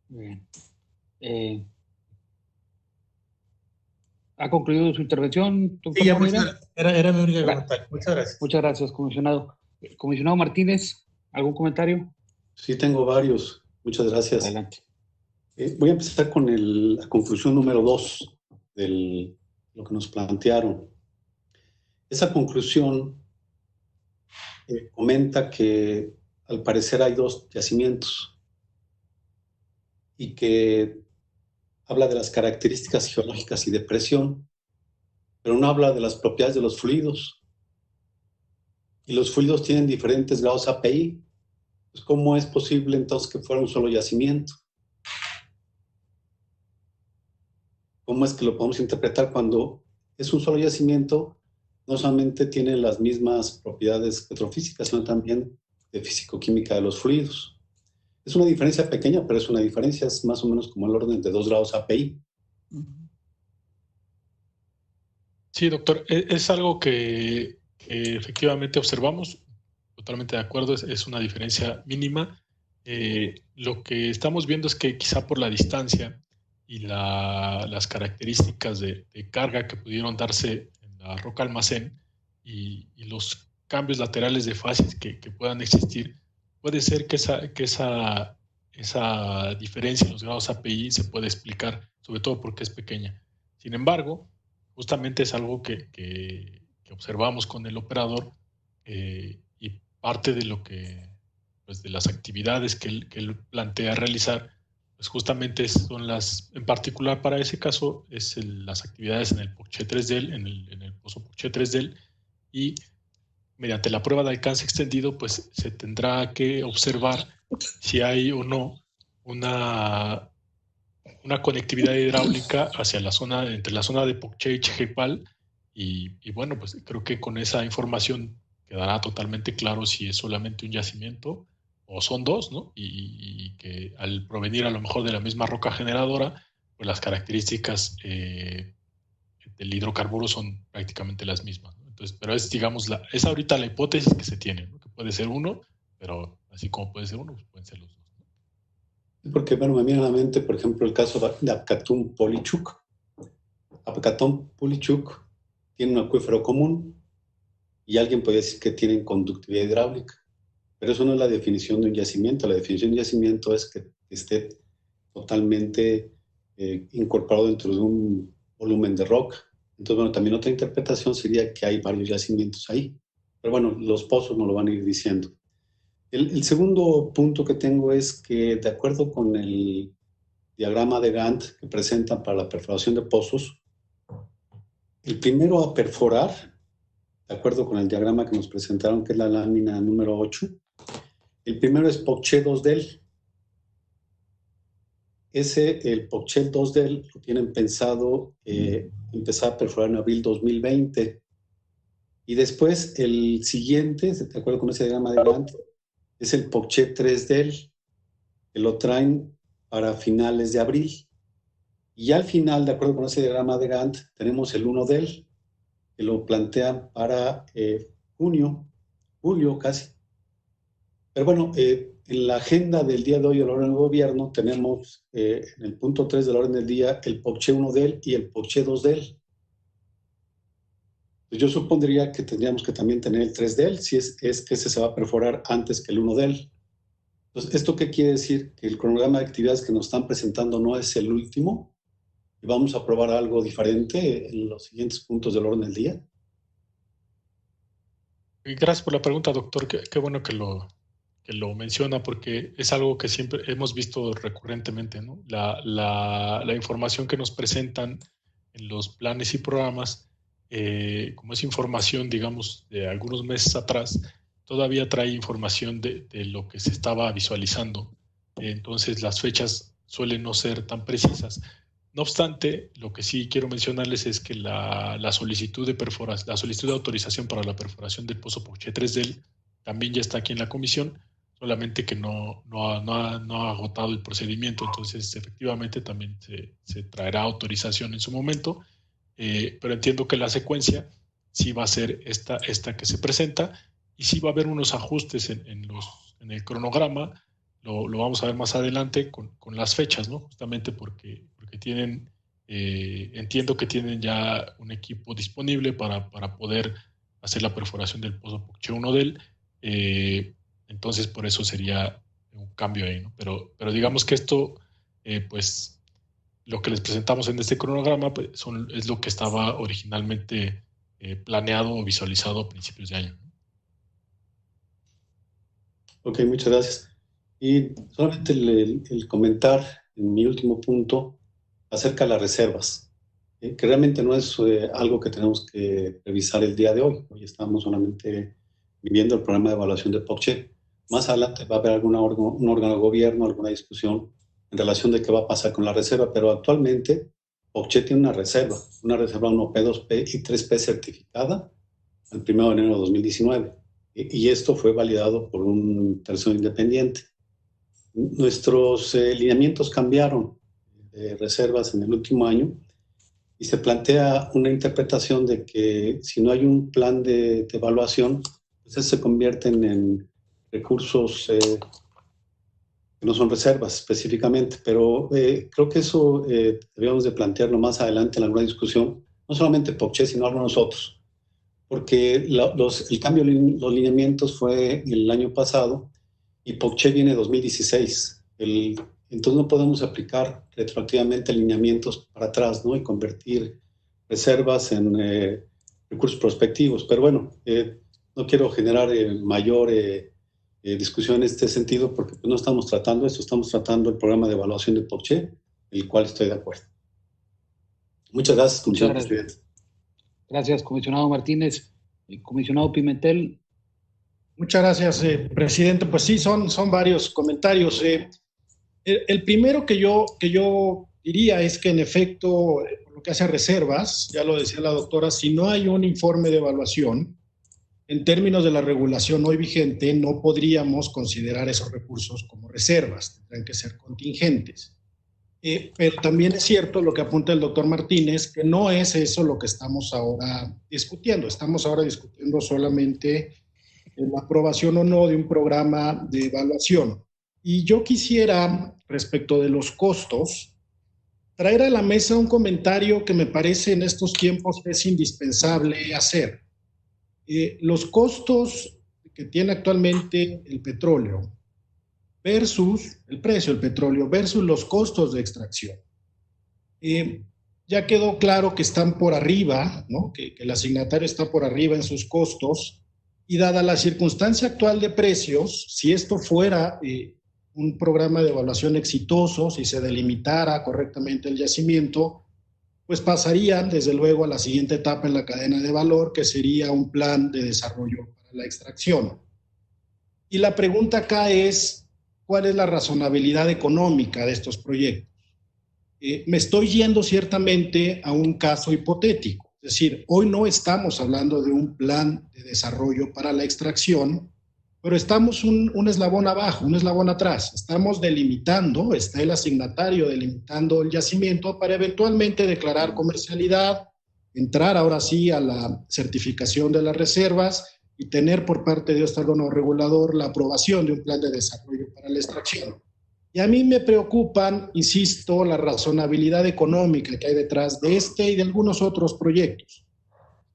Bien. ¿Ha concluido su intervención, doctor? Sí, ya era mi única comentario. Muchas gracias. Muchas gracias, comisionado. Comisionado Martínez, ¿algún comentario? Sí, tengo varios. Muchas gracias. Adelante. Voy a empezar con la conclusión número 2 de lo que nos plantearon. Esa conclusión comenta que al parecer hay 2 yacimientos y que habla de las características geológicas y de presión, pero no habla de las propiedades de los fluidos. Y los fluidos tienen diferentes grados API. Pues, ¿cómo es posible entonces que fuera un solo yacimiento? ¿Cómo es que lo podemos interpretar cuando es un solo yacimiento? No solamente tiene las mismas propiedades petrofísicas, sino también de físico-química de los fluidos. Es una diferencia pequeña, pero es una diferencia, es más o menos como el orden de 2 grados API. Sí, doctor, es algo que efectivamente observamos, totalmente de acuerdo, es una diferencia mínima. Lo que estamos viendo es que quizá por la distancia y las características de carga que pudieron darse en la roca almacén y los cambios laterales de fases que puedan existir, puede ser que esa diferencia en los grados API se puede explicar, sobre todo porque es pequeña. Sin embargo, justamente es algo que observamos con el operador, y parte de lo que, pues, de las actividades que él plantea realizar, pues justamente son en particular para ese caso, las actividades en el POC-CHE 3DEL, en el pozo POC-CHE 3DEL, y mediante la prueba de alcance extendido, pues se tendrá que observar si hay o no una conectividad hidráulica hacia entre la zona de POC-CHE y Chejepal, y bueno, pues creo que con esa información quedará totalmente claro si es solamente un yacimiento o son dos, ¿no? Y que al provenir a lo mejor de la misma roca generadora, pues las características del hidrocarburo son prácticamente las mismas, ¿no? Entonces, pero es, digamos, es ahorita la hipótesis que se tiene, ¿no? Que puede ser uno, pero así como puede ser uno, pues pueden ser los dos, ¿no? Porque, bueno, me viene a la mente, por ejemplo, el caso de Apcatum-Polichuk. Apcatum-Polichuk tiene un acuífero común y alguien puede decir que tienen conductividad hidráulica. Pero eso no es la definición de un yacimiento. La definición de un yacimiento es que esté totalmente incorporado dentro de un volumen de roca. Entonces, bueno, también otra interpretación sería que hay varios yacimientos ahí. Pero bueno, los pozos nos lo van a ir diciendo. El segundo punto que tengo es que, de acuerdo con el diagrama de Gantt que presentan para la perforación de pozos, el primero a perforar, de acuerdo con el diagrama que nos presentaron, que es la lámina número 8, el primero es POC-CHE 2DEL. El POC-CHE 2DEL lo tienen pensado empezar a perforar en abril 2020. Y después el siguiente, de acuerdo con ese diagrama de Gantt, es el POC-CHE 3DEL, que lo traen para finales de abril. Y al final, de acuerdo con ese diagrama de Gantt, tenemos el 1DEL, que lo plantean para julio casi. Pero bueno, en la agenda del día de hoy del orden del gobierno tenemos en el punto 3 del orden del día el POC-CHE 1DEL y el POC-CHE 2DEL. Pues yo supondría que tendríamos que también tener el 3DEL, si es que ese se va a perforar antes que el 1DEL. Entonces, ¿esto qué quiere decir? Que el cronograma de actividades que nos están presentando no es el último, y vamos a probar algo diferente en los siguientes puntos del orden del día. Gracias por la pregunta, doctor. Qué bueno que lo menciona, porque es algo que siempre hemos visto recurrentemente, ¿no? La información que nos presentan en los planes y programas, como es información, digamos, de algunos meses atrás, todavía trae información de lo que se estaba visualizando. Entonces, las fechas suelen no ser tan precisas. No obstante, lo que sí quiero mencionarles es que la solicitud de autorización para la perforación del pozo POC-CHE 3DEL también ya está aquí en la comisión, solamente que no ha agotado el procedimiento. Entonces, efectivamente, también se traerá autorización en su momento, pero entiendo que la secuencia sí va a ser esta que se presenta, y sí va a haber unos ajustes en el cronograma. Lo vamos a ver más adelante con las fechas, ¿no? Justamente porque tienen, entiendo que tienen ya un equipo disponible para poder hacer la perforación del pozo POC-CHE 1DEL. Entonces, por eso sería un cambio ahí, ¿no? Pero digamos que esto, pues, lo que les presentamos en este cronograma, pues, es lo que estaba originalmente planeado o visualizado a principios de año. Ok, muchas gracias. Y solamente el comentar en mi último punto acerca de las reservas, que realmente no es algo que tenemos que revisar el día de hoy. Hoy estamos solamente viviendo el programa de evaluación de POC-CHE. Más adelante va a haber un órgano de gobierno, alguna discusión en relación de qué va a pasar con la reserva, pero actualmente POC-CHE tiene una reserva 1P, 2P y 3P certificada el 1 de enero de 2019. Y esto fue validado por un tercero independiente. Nuestros lineamientos cambiaron de reservas en el último año y se plantea una interpretación de que si no hay un plan de evaluación, pues se convierten en recursos que no son reservas específicamente, pero creo que eso deberíamos de plantearlo más adelante en alguna discusión, no solamente POC-CHE, sino algunos otros, porque el cambio de los lineamientos fue el año pasado y POC-CHE viene 2016. Entonces no podemos aplicar retroactivamente alineamientos para atrás, ¿no? Y convertir reservas en recursos prospectivos. Pero bueno, no quiero generar mayor discusión en este sentido porque pues, no estamos tratando eso, estamos tratando el programa de evaluación de POCHE, el cual estoy de acuerdo. Muchas gracias, comisionado presidente. Gracias, comisionado Martínez. Comisionado Pimentel. Muchas gracias, presidente. Pues sí, son varios comentarios. El primero que yo diría es que en efecto, por lo que hace a reservas, ya lo decía la doctora, si no hay un informe de evaluación, en términos de la regulación hoy vigente, no podríamos considerar esos recursos como reservas, tendrán que ser contingentes. Pero también es cierto lo que apunta el doctor Martínez, que no es eso lo que estamos ahora discutiendo. Estamos ahora discutiendo solamente la aprobación o no de un programa de evaluación. Y yo quisiera, respecto de los costos, traer a la mesa un comentario que me parece en estos tiempos es indispensable hacer. Los costos que tiene actualmente el petróleo versus el precio del petróleo versus los costos de extracción. Ya quedó claro que están por arriba, ¿no? que el asignatario está por arriba en sus costos, y dada la circunstancia actual de precios, si esto fuera un programa de evaluación exitoso, si se delimitara correctamente el yacimiento, pues pasarían desde luego a la siguiente etapa en la cadena de valor, que sería un plan de desarrollo para la extracción. Y la pregunta acá es, ¿cuál es la razonabilidad económica de estos proyectos? Me estoy yendo ciertamente a un caso hipotético, es decir, hoy no estamos hablando de un plan de desarrollo para la extracción, pero estamos un eslabón abajo, un eslabón atrás. Estamos delimitando, está el asignatario delimitando el yacimiento para eventualmente declarar comercialidad, entrar ahora sí a la certificación de las reservas y tener por parte de este órgano regulador la aprobación de un plan de desarrollo para la extracción. Y a mí me preocupan, insisto, la razonabilidad económica que hay detrás de este y de algunos otros proyectos.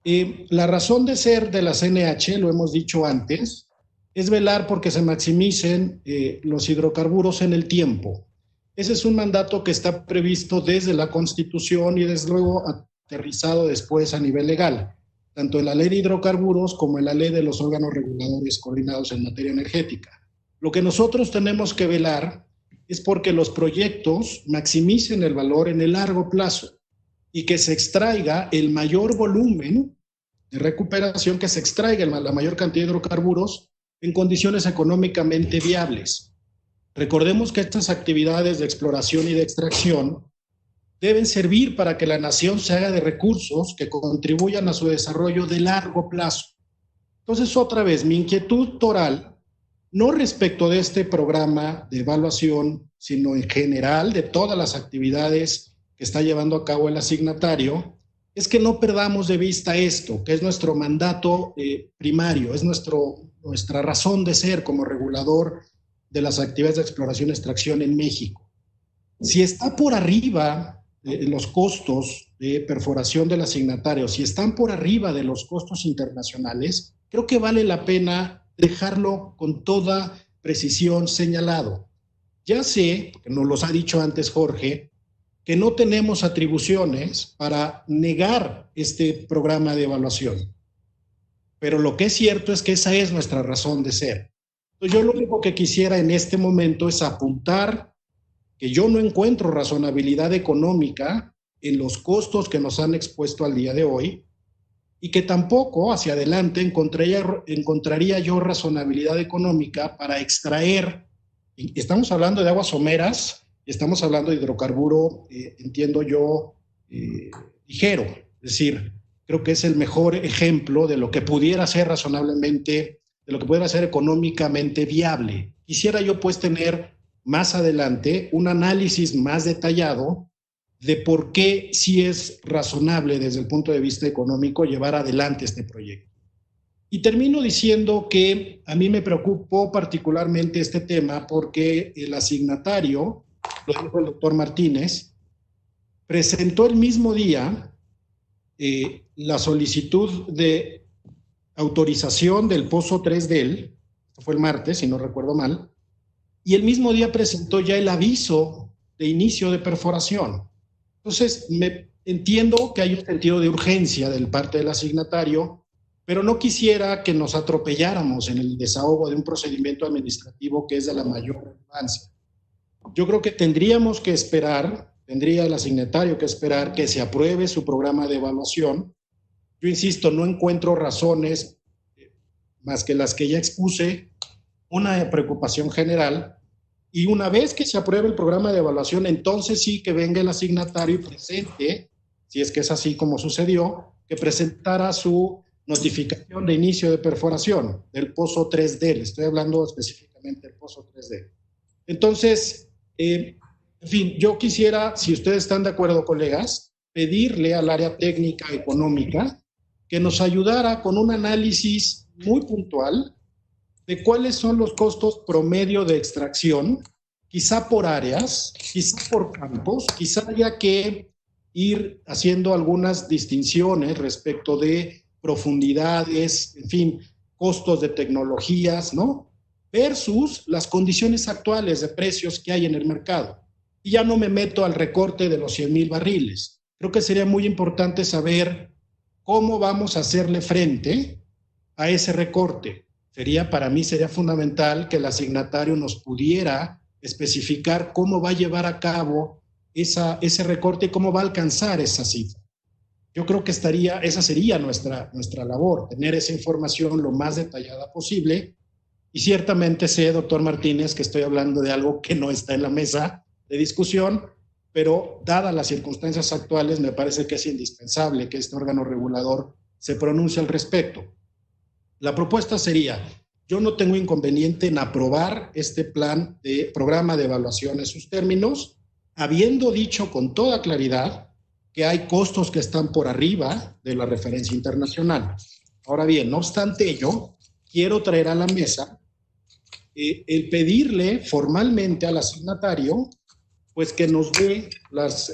La razón de ser de la CNH, lo hemos dicho antes, es velar porque se maximicen los hidrocarburos en el tiempo. Ese es un mandato que está previsto desde la Constitución y desde luego aterrizado después a nivel legal, tanto en la Ley de Hidrocarburos como en la Ley de los órganos reguladores coordinados en materia energética. Lo que nosotros tenemos que velar es porque los proyectos maximicen el valor en el largo plazo y que se extraiga el mayor volumen de recuperación, que se extraiga la mayor cantidad de hidrocarburos en condiciones económicamente viables. Recordemos que estas actividades de exploración y de extracción deben servir para que la nación se haga de recursos que contribuyan a su desarrollo de largo plazo. Entonces, otra vez, mi inquietud toral, no respecto de este programa de evaluación, sino en general de todas las actividades que está llevando a cabo el asignatario, es que no perdamos de vista esto, que es nuestro mandato primario, es nuestra razón de ser como regulador de las actividades de exploración y extracción en México. Si está por arriba los costos de perforación del asignatario, si están por arriba de los costos internacionales, creo que vale la pena dejarlo con toda precisión señalado. Ya sé, que nos los ha dicho antes Jorge, que no tenemos atribuciones para negar este programa de evaluación. Pero lo que es cierto es que esa es nuestra razón de ser. Entonces, yo lo único que quisiera en este momento es apuntar que yo no encuentro razonabilidad económica en los costos que nos han expuesto al día de hoy y que tampoco hacia adelante encontraría yo razonabilidad económica para extraer, estamos hablando de aguas someras, estamos hablando de hidrocarburo, entiendo yo, ligero, es decir, creo que es el mejor ejemplo de lo que pudiera ser razonablemente, de lo que pudiera ser económicamente viable. Quisiera yo pues tener más adelante un análisis más detallado de por qué sí es razonable desde el punto de vista económico llevar adelante este proyecto. Y termino diciendo que a mí me preocupó particularmente este tema porque el asignatario, lo dijo el doctor Martínez, presentó el mismo día la solicitud de autorización del pozo 3 de él, fue el martes, si no recuerdo mal, y el mismo día presentó ya el aviso de inicio de perforación. Entonces, entiendo que hay un sentido de urgencia del parte del asignatario, pero no quisiera que nos atropelláramos en el desahogo de un procedimiento administrativo que es de la mayor relevancia. Yo creo que tendría el asignatario que esperar que se apruebe su programa de evaluación. Yo insisto, no encuentro razones más que las que ya expuse, una preocupación general, y una vez que se apruebe el programa de evaluación, entonces sí que venga el asignatario y presente, si es que es así como sucedió, que presentara su notificación de inicio de perforación del pozo 3D, le estoy hablando específicamente del pozo 3D. Entonces, en fin, yo quisiera, si ustedes están de acuerdo, colegas, pedirle al área técnica económica que nos ayudara con un análisis muy puntual de cuáles son los costos promedio de extracción, quizá por áreas, quizá por campos, quizá haya que ir haciendo algunas distinciones respecto de profundidades, en fin, costos de tecnologías, ¿no? Versus las condiciones actuales de precios que hay en el mercado. Y ya no me meto al recorte de los 100,000 barriles. Creo que sería muy importante saber cómo vamos a hacerle frente a ese recorte. Para mí sería fundamental que el asignatario nos pudiera especificar cómo va a llevar a cabo ese recorte y cómo va a alcanzar esa cifra. Yo creo que esa sería nuestra labor, tener esa información lo más detallada posible. Y ciertamente sé, doctor Martínez, que estoy hablando de algo que no está en la mesa de discusión, pero dadas las circunstancias actuales, me parece que es indispensable que este órgano regulador se pronuncie al respecto. La propuesta sería, yo no tengo inconveniente en aprobar este programa de evaluación en sus términos, habiendo dicho con toda claridad que hay costos que están por arriba de la referencia internacional. Ahora bien, no obstante ello, quiero traer a la mesa el pedirle formalmente al asignatario pues que nos dé las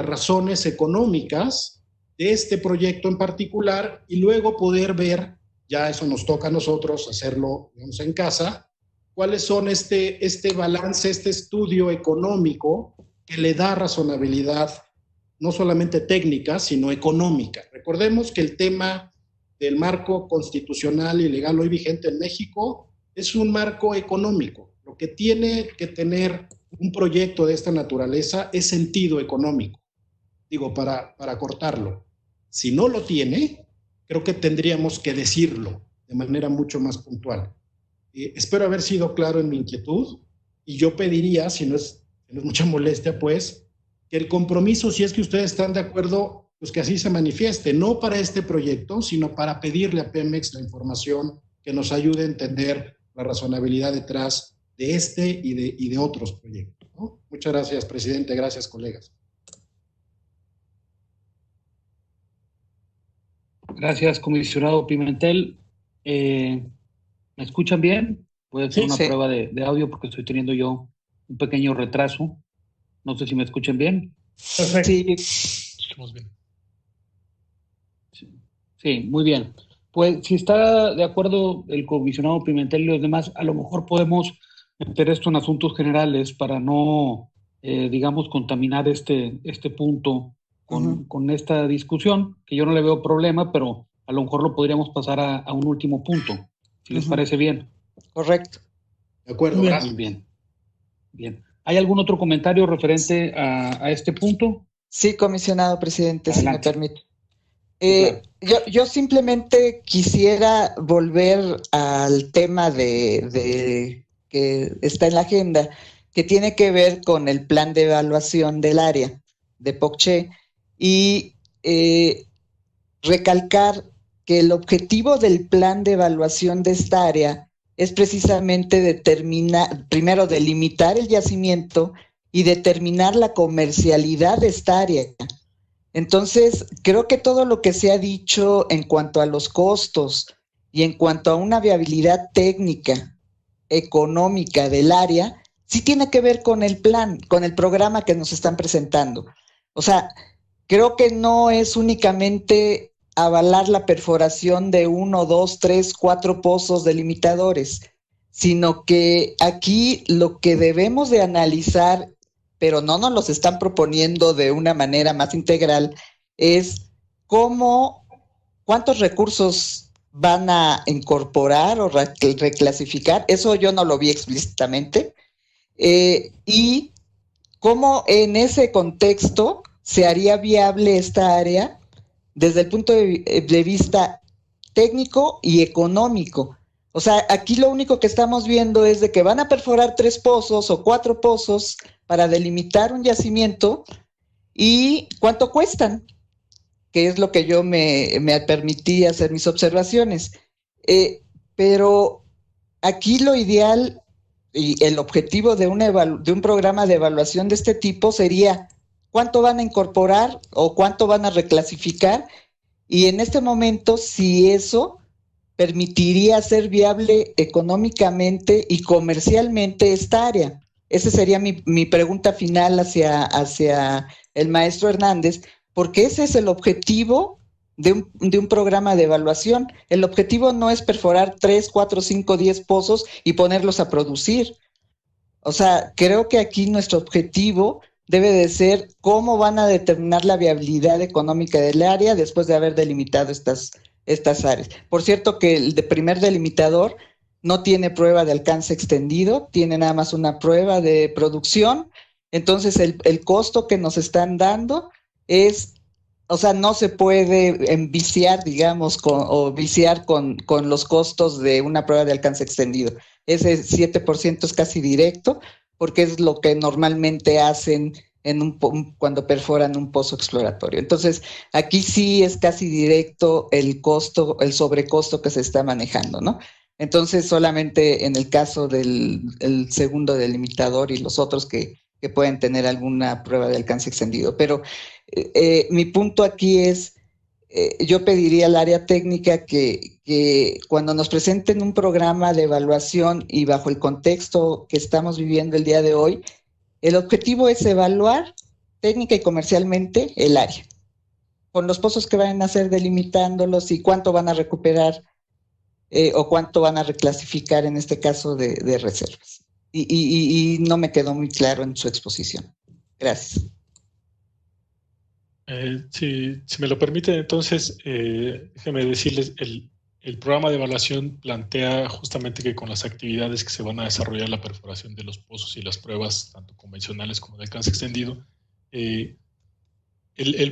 razones económicas de este proyecto en particular y luego poder ver, ya eso nos toca a nosotros hacerlo, digamos, en casa, cuáles son este balance, este estudio económico que le da razonabilidad no solamente técnica, sino económica. Recordemos que el tema del marco constitucional y legal hoy vigente en México es un marco económico. Lo que tiene que tener un proyecto de esta naturaleza es sentido económico. Digo, para cortarlo. Si no lo tiene, creo que tendríamos que decirlo de manera mucho más puntual. Espero haber sido claro en mi inquietud y yo pediría, si no es mucha molestia, pues, que el compromiso, si es que ustedes están de acuerdo, pues que así se manifieste, no para este proyecto, sino para pedirle a Pemex la información que nos ayude a entender la razonabilidad detrás de este y de otros proyectos, ¿no? Muchas gracias, presidente. Gracias, colegas. Gracias, comisionado Pimentel. ¿Me escuchan bien? Voy a hacer una prueba de audio porque estoy teniendo yo un pequeño retraso. No sé si me escuchan bien. Perfecto. Sí, escuchamos bien. Sí, muy bien. Pues si está de acuerdo el comisionado Pimentel y los demás, a lo mejor podemos meter esto en asuntos generales para no, digamos, contaminar este punto con esta discusión, que yo no le veo problema, pero a lo mejor lo podríamos pasar a un último punto, si les parece bien. Correcto. De acuerdo, Muy gracias. Bien. ¿Hay algún otro comentario referente a este punto? Sí, comisionado presidente, Adelante. si me permite. Claro. Yo simplemente quisiera volver al tema de que está en la agenda, que tiene que ver con el plan de evaluación del área de POCCHE y recalcar que el objetivo del plan de evaluación de esta área es precisamente primero delimitar el yacimiento y determinar la comercialidad de esta área. Entonces, creo que todo lo que se ha dicho en cuanto a los costos y en cuanto a una viabilidad técnica, económica del área, sí tiene que ver con el plan, con el programa que nos están presentando. O sea, creo que no es únicamente avalar la perforación de 1, 2, 3, 4 pozos delimitadores, sino que aquí lo que debemos de analizar, pero no nos los están proponiendo de una manera más integral, es cuántos recursos van a incorporar o reclasificar. Eso yo no lo vi explícitamente. Y cómo en ese contexto se haría viable esta área desde el punto de vista técnico y económico. O sea, aquí lo único que estamos viendo es de que van a perforar 3 pozos o 4 pozos para delimitar un yacimiento y cuánto cuestan, que es lo que yo me permití hacer mis observaciones. Pero aquí lo ideal y el objetivo de un programa de evaluación de este tipo sería cuánto van a incorporar o cuánto van a reclasificar, y en este momento si eso permitiría ser viable económicamente y comercialmente esta área. Esa sería mi pregunta final hacia el maestro Hernández, porque ese es el objetivo de un programa de evaluación. El objetivo no es perforar 3, 4, 5, 10 pozos y ponerlos a producir. O sea, creo que aquí nuestro objetivo debe de ser cómo van a determinar la viabilidad económica del área después de haber delimitado estas áreas. Por cierto que el primer delimitador no tiene prueba de alcance extendido, tiene nada más una prueba de producción. Entonces el costo que nos están dando es, o sea, no se puede enviciar, digamos, viciar con los costos de una prueba de alcance extendido. Ese 7% es casi directo, porque es lo que normalmente hacen cuando perforan un pozo exploratorio. Entonces, aquí sí es casi directo el costo, el sobrecosto que se está manejando, ¿no? Entonces, solamente en el caso del segundo delimitador y los otros que pueden tener alguna prueba de alcance extendido. Pero mi punto aquí es, yo pediría al área técnica que cuando nos presenten un programa de evaluación y bajo el contexto que estamos viviendo el día de hoy, el objetivo es evaluar técnica y comercialmente el área, con los pozos que van a hacer delimitándolos y cuánto van a recuperar o cuánto van a reclasificar en este caso de reservas. Y no me quedó muy claro en su exposición. Gracias. Si me lo permiten, entonces, déjenme decirles, el programa de evaluación plantea justamente que con las actividades que se van a desarrollar, la perforación de los pozos y las pruebas, tanto convencionales como de alcance extendido, el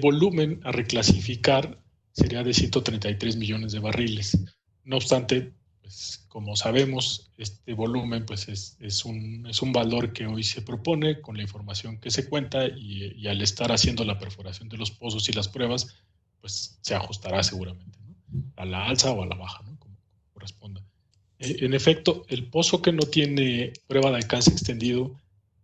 volumen a reclasificar sería de 133 millones de barriles. No obstante, pues, como sabemos, este volumen pues, es un valor que hoy se propone con la información que se cuenta y al estar haciendo la perforación de los pozos y las pruebas, pues se ajustará seguramente, ¿no? A la alza o a la baja, ¿no? Como corresponda. En efecto, el pozo que no tiene prueba de alcance extendido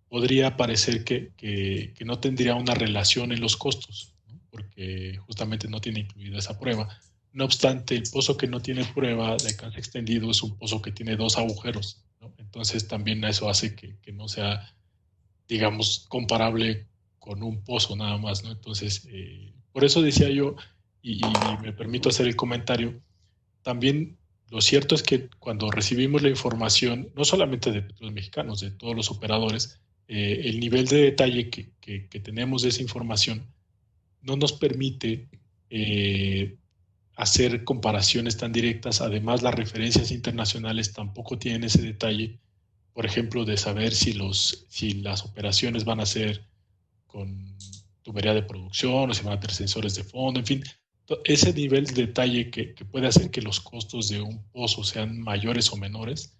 podría parecer que no tendría una relación en los costos, ¿no? Porque justamente no tiene incluida esa prueba. No obstante, el pozo que no tiene prueba de alcance extendido es un pozo que tiene 2 agujeros, ¿no? Entonces también eso hace que no sea, digamos, comparable con un pozo nada más, ¿no? Entonces, por eso decía yo, y me permito hacer el comentario, también lo cierto es que cuando recibimos la información, no solamente de Petróleos Mexicanos, de todos los operadores, el nivel de detalle que tenemos de esa información no nos permite hacer comparaciones tan directas. Además, las referencias internacionales tampoco tienen ese detalle, por ejemplo, de saber si las operaciones van a ser con tubería de producción o si van a tener sensores de fondo, en fin, ese nivel de detalle que puede hacer que los costos de un pozo sean mayores o menores,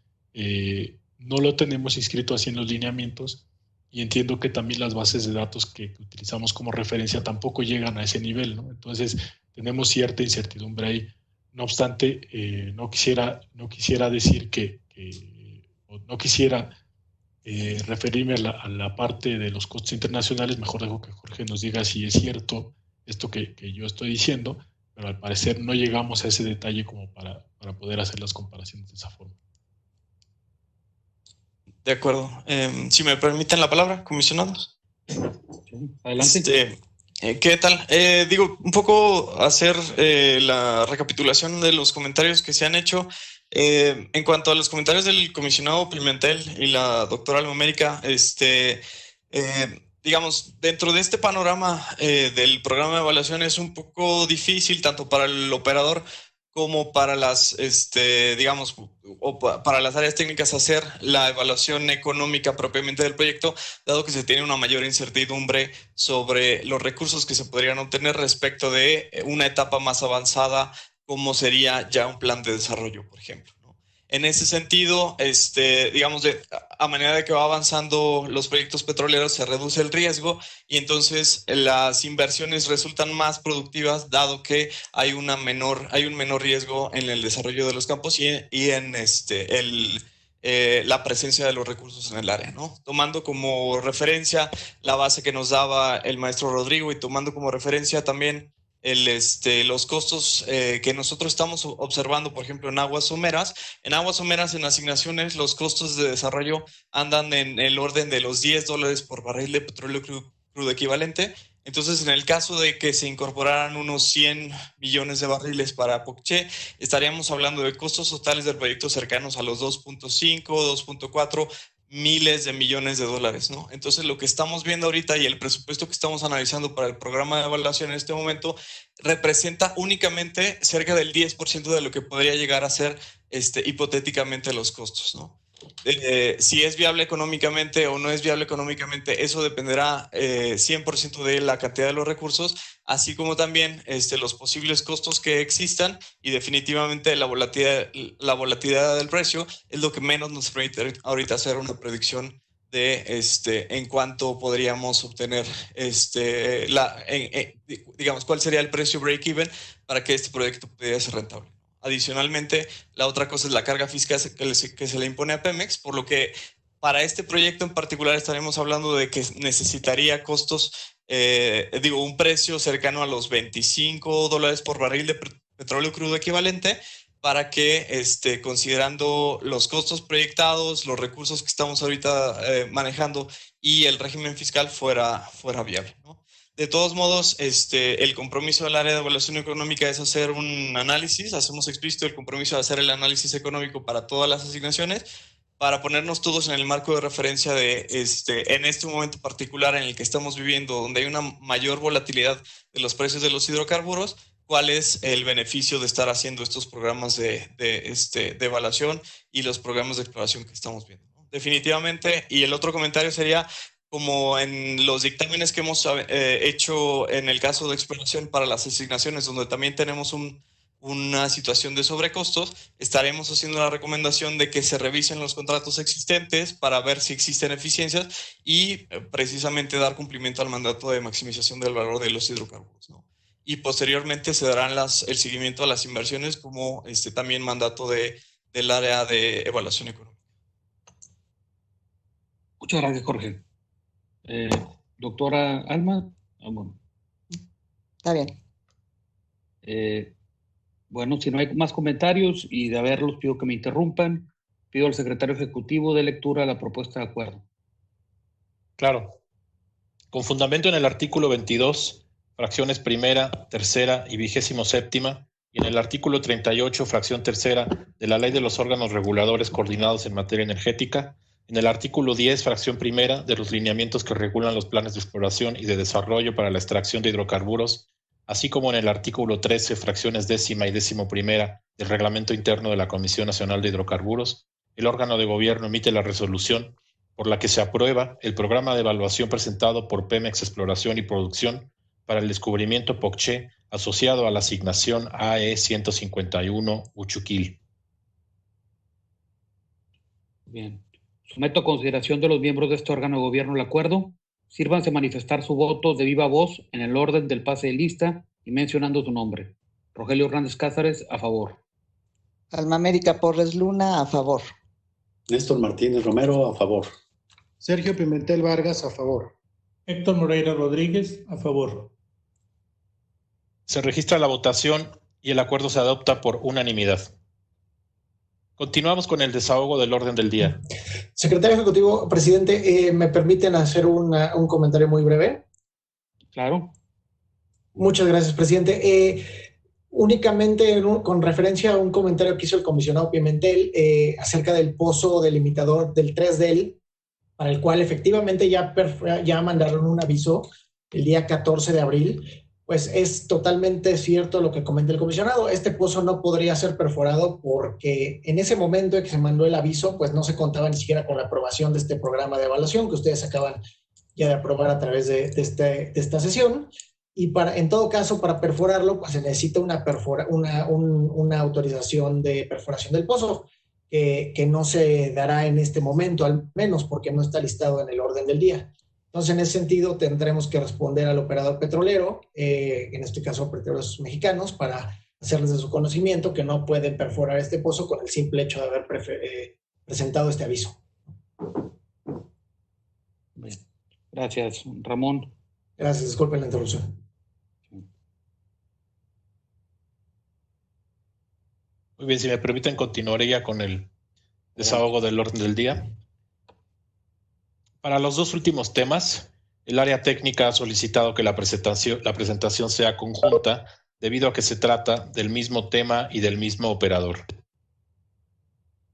no lo tenemos inscrito así en los lineamientos, y entiendo que también las bases de datos que utilizamos como referencia tampoco llegan a ese nivel, ¿no? Entonces, tenemos cierta incertidumbre ahí. No obstante, no quisiera decir no quisiera referirme a la parte de los costos internacionales. Mejor dejo que Jorge nos diga si es cierto esto que yo estoy diciendo, pero al parecer no llegamos a ese detalle como para poder hacer las comparaciones de esa forma. De acuerdo. Si me permiten la palabra, comisionados. Adelante. ¿Qué tal? Digo, un poco hacer la recapitulación de los comentarios que se han hecho. En cuanto a los comentarios del comisionado Pimentel y la doctora Almamérica, digamos, dentro de este panorama del programa de evaluación es un poco difícil tanto para el operador como para las, digamos, o para las áreas técnicas hacer la evaluación económica propiamente del proyecto, dado que se tiene una mayor incertidumbre sobre los recursos que se podrían obtener respecto de una etapa más avanzada, como sería ya un plan de desarrollo, por ejemplo. En ese sentido, digamos, a manera de que va avanzando los proyectos petroleros, se reduce el riesgo y entonces las inversiones resultan más productivas, dado que hay un menor riesgo en el desarrollo de los campos y en la presencia de los recursos en el área, ¿no? Tomando como referencia la base que nos daba el maestro Rodrigo y tomando como referencia también los costos que nosotros estamos observando, por ejemplo, en aguas someras. En aguas someras, en asignaciones, los costos de desarrollo andan en el orden de los $10 por barril de petróleo crudo equivalente. Entonces, en el caso de que se incorporaran unos 100 millones de barriles para Pocché, estaríamos hablando de costos totales del proyecto cercanos a los 2.5, 2.4 miles de millones de dólares, ¿no? Entonces, lo que estamos viendo ahorita y el presupuesto que estamos analizando para el programa de evaluación en este momento representa únicamente cerca del 10% de lo que podría llegar a ser hipotéticamente los costos, ¿no? Si es viable económicamente o no es viable económicamente, eso dependerá 100% de la cantidad de los recursos, así como también los posibles costos que existan, y definitivamente la volatilidad del precio es lo que menos nos permite ahorita hacer una predicción de en cuánto podríamos obtener digamos, cuál sería el precio break-even para que este proyecto pudiera ser rentable. Adicionalmente, la otra cosa es la carga fiscal que se le impone a Pemex, por lo que para este proyecto en particular estaremos hablando de que necesitaría costos, un precio cercano a los $25 por barril de petróleo crudo equivalente, para que, considerando los costos proyectados, los recursos que estamos ahorita manejando y el régimen fiscal fuera viable, ¿no? De todos modos, el compromiso del área de evaluación económica es hacer un análisis. Hacemos explícito el compromiso de hacer el análisis económico para todas las asignaciones, para ponernos todos en el marco de referencia de, en este momento particular en el que estamos viviendo, donde hay una mayor volatilidad de los precios de los hidrocarburos, cuál es el beneficio de estar haciendo estos programas de evaluación y los programas de exploración que estamos viendo, ¿no? Definitivamente. Y el otro comentario sería, como en los dictámenes que hemos hecho en el caso de exploración para las asignaciones, donde también tenemos una situación de sobrecostos, estaremos haciendo la recomendación de que se revisen los contratos existentes para ver si existen eficiencias y precisamente dar cumplimiento al mandato de maximización del valor de los hidrocarburos, ¿no? Y posteriormente se darán el seguimiento a las inversiones como también mandato del área de evaluación económica. Muchas gracias, Jorge. Doctora Alma. Bueno. Está bien. Bueno, si no hay más comentarios y de haberlos, pido que me interrumpan. Pido al secretario ejecutivo de lectura la propuesta de acuerdo. Claro. Con fundamento en el artículo 22, fracciones primera, tercera y 27ª, y en el artículo 38, fracción tercera de la Ley de los órganos reguladores coordinados en materia energética, en el artículo 10, fracción primera, de los lineamientos que regulan los planes de exploración y de desarrollo para la extracción de hidrocarburos, así como en el artículo 13, fracciones 10ª y 11ª del Reglamento Interno de la Comisión Nacional de Hidrocarburos, el órgano de gobierno emite la resolución por la que se aprueba el programa de evaluación presentado por Pemex Exploración y Producción para el descubrimiento Pocché, asociado a la asignación AE 151 Uchuquil. Bien. Someto a consideración de los miembros de este órgano de gobierno el acuerdo. Sírvanse manifestar su voto de viva voz en el orden del pase de lista y mencionando su nombre. Rogelio Hernández Cázares, a favor. Almamérica Porres Luna, a favor. Néstor Martínez Romero, a favor. Sergio Pimentel Vargas, a favor. Héctor Moreira Rodríguez, a favor. Se registra la votación y el acuerdo se adopta por unanimidad. Continuamos con el desahogo del orden del día. Secretario Ejecutivo, presidente, ¿me permiten hacer un comentario muy breve? Claro. Muchas gracias, presidente. Únicamente con referencia a un comentario que hizo el comisionado Pimentel acerca del pozo delimitador del 3DEL, para el cual efectivamente ya mandaron un aviso el día 14 de abril, pues es totalmente cierto lo que comenta el comisionado. Este pozo no podría ser perforado porque en ese momento en que se mandó el aviso, pues no se contaba ni siquiera con la aprobación de este programa de evaluación que ustedes acaban ya de aprobar a través de esta sesión. Y en todo caso, para perforarlo, pues se necesita una autorización de perforación del pozo, que no se dará en este momento, al menos porque no está listado en el orden del día. Entonces, en ese sentido, tendremos que responder al operador petrolero, en este caso Petróleos Mexicanos, para hacerles de su conocimiento que no pueden perforar este pozo con el simple hecho de haber presentado este aviso. Bien. Gracias, Ramón. Gracias, disculpen la interrupción. Muy bien, si me permiten, continuaría con el desahogo del orden del día. Para los dos últimos temas, el área técnica ha solicitado que la presentación sea conjunta debido a que se trata del mismo tema y del mismo operador.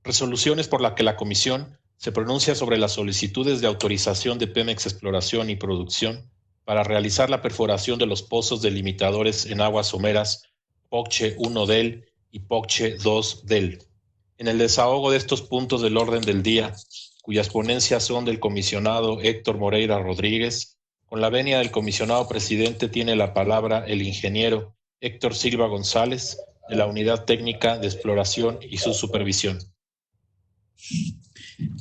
Resoluciones por la que la Comisión se pronuncia sobre las solicitudes de autorización de Pemex Exploración y Producción para realizar la perforación de los pozos delimitadores en aguas someras Pocche 1DEL y Pocche 2DEL. En el desahogo de estos puntos del orden del día, cuyas ponencias son del comisionado Héctor Moreira Rodríguez, con la venia del comisionado presidente tiene la palabra el ingeniero Héctor Silva González, de la Unidad Técnica de Exploración y su Supervisión.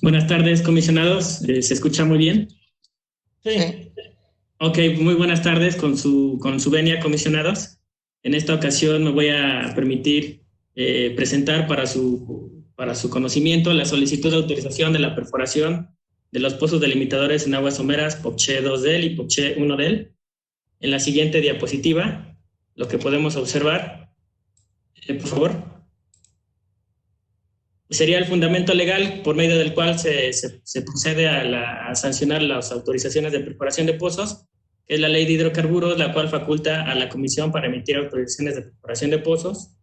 Buenas tardes, comisionados. ¿Se escucha muy bien? Sí. Ok, muy buenas tardes con su venia, comisionados. En esta ocasión me voy a permitir presentar para su conocimiento la solicitud de autorización de la perforación de los pozos delimitadores en aguas someras Pocche 2DEL y Pocche 1DEL. En la siguiente diapositiva, lo que podemos observar, por favor, sería el fundamento legal por medio del cual se procede a sancionar las autorizaciones de perforación de pozos, que es la Ley de Hidrocarburos, la cual faculta a la Comisión para emitir autorizaciones de perforación de pozos,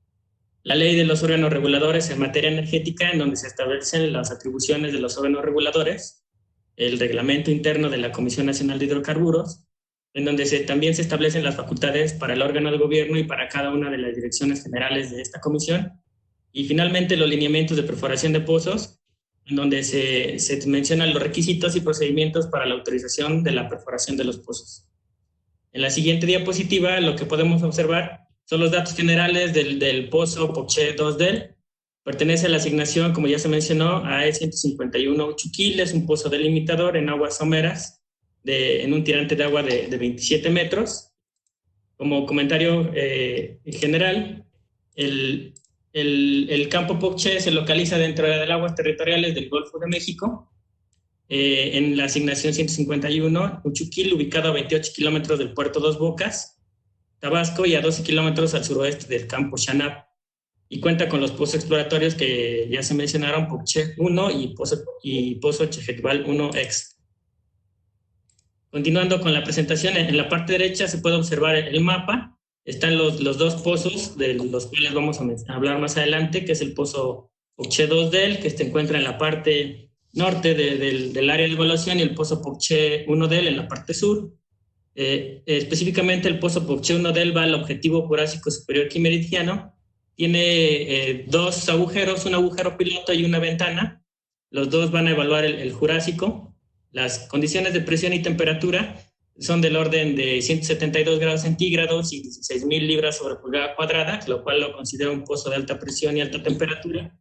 la Ley de los órganos reguladores en materia energética, en donde se establecen las atribuciones de los órganos reguladores, el reglamento interno de la Comisión Nacional de Hidrocarburos, en donde también se establecen las facultades para el órgano de gobierno y para cada una de las direcciones generales de esta comisión, y finalmente los lineamientos de perforación de pozos, en donde se mencionan los requisitos y procedimientos para la autorización de la perforación de los pozos. En la siguiente diapositiva lo que podemos observar son los datos generales del pozo Pocche 2DEL. Pertenece a la asignación, como ya se mencionó, a E151 Uchuquil. Es un pozo delimitador en aguas someras, en un tirante de agua de 27 metros. Como comentario general, el campo Pocche se localiza dentro de las aguas territoriales del Golfo de México, en la asignación 151 Uchuquil, ubicado a 28 kilómetros del puerto Dos Bocas, Tabasco, y a 12 kilómetros al suroeste del campo Xanab, y cuenta con los pozos exploratorios que ya se mencionaron, Pocche 1 y Pozo Chejetbal 1X. Continuando con la presentación, en la parte derecha se puede observar el mapa. Están los dos pozos, de los cuales vamos a hablar más adelante, que es el pozo Pocche 2DEL, que se encuentra en la parte norte del área de evaluación, y el pozo Pocche 1DEL en la parte sur. Específicamente el pozo Pocche 1DEL va al objetivo jurásico superior quimeridiano. Tiene dos agujeros, un agujero piloto y una ventana. Los dos van a evaluar el jurásico. Las condiciones de presión y temperatura son del orden de 172 grados centígrados y 16.000 libras sobre pulgada cuadrada, lo cual lo considera un pozo de alta presión y alta temperatura.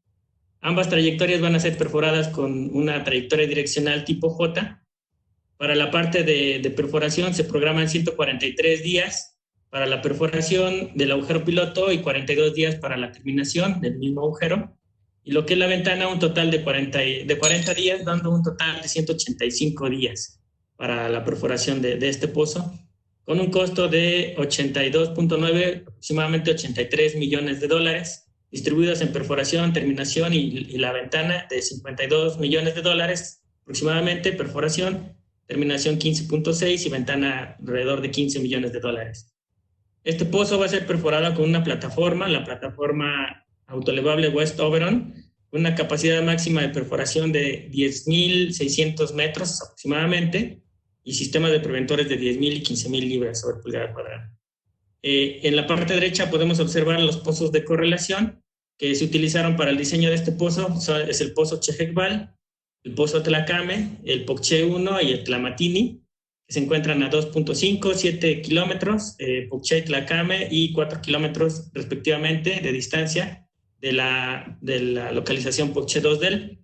Ambas trayectorias van a ser perforadas con una trayectoria direccional tipo J. Para la parte de perforación se programan 143 días para la perforación del agujero piloto y 42 días para la terminación del mismo agujero. Y lo que es la ventana, un total de 40 días, dando un total de 185 días para la perforación de este pozo, con un costo de 82.9, aproximadamente 83 millones de dólares, distribuidos en perforación, terminación y la ventana de 52 millones de dólares, aproximadamente perforación, terminación 15.6 y ventana alrededor de 15 millones de dólares. Este pozo va a ser perforado con una plataforma, la plataforma autoelevable West Oberon, con una capacidad máxima de perforación de 10.600 metros aproximadamente y sistemas de preventores de 10.000 y 15.000 libras sobre pulgada cuadrada. En la parte derecha podemos observar los pozos de correlación que se utilizaron para el diseño de este pozo. Es el pozo Chejecval, el pozo Tlacame, el Pocché 1 y el Tlamatini, que se encuentran a 2.5, 7 kilómetros, Pocché y Tlacame, y 4 kilómetros respectivamente de distancia de la localización Pocché 2 del.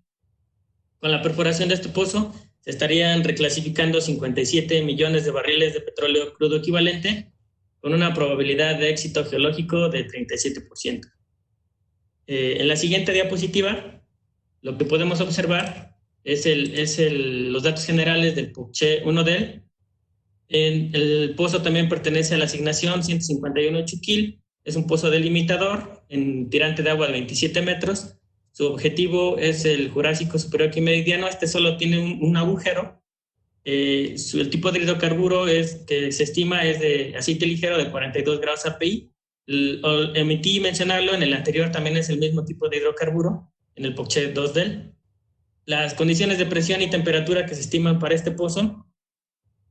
Con la perforación de este pozo se estarían reclasificando 57 millones de barriles de petróleo crudo equivalente, con una probabilidad de éxito geológico de 37%. En la siguiente diapositiva, lo que podemos observar es los datos generales del Pocché 1 del. El pozo también pertenece a la asignación 151 Chuquil. Es un pozo delimitador en tirante de agua de 27 metros. Su objetivo es el Jurásico Superior Quimeridiano. Este solo tiene un agujero. El tipo de hidrocarburo que se estima es de aceite ligero de 42 grados API. Omití mencionarlo, en el anterior también es el mismo tipo de hidrocarburo, en el Pocché 2 del. Las condiciones de presión y temperatura que se estiman para este pozo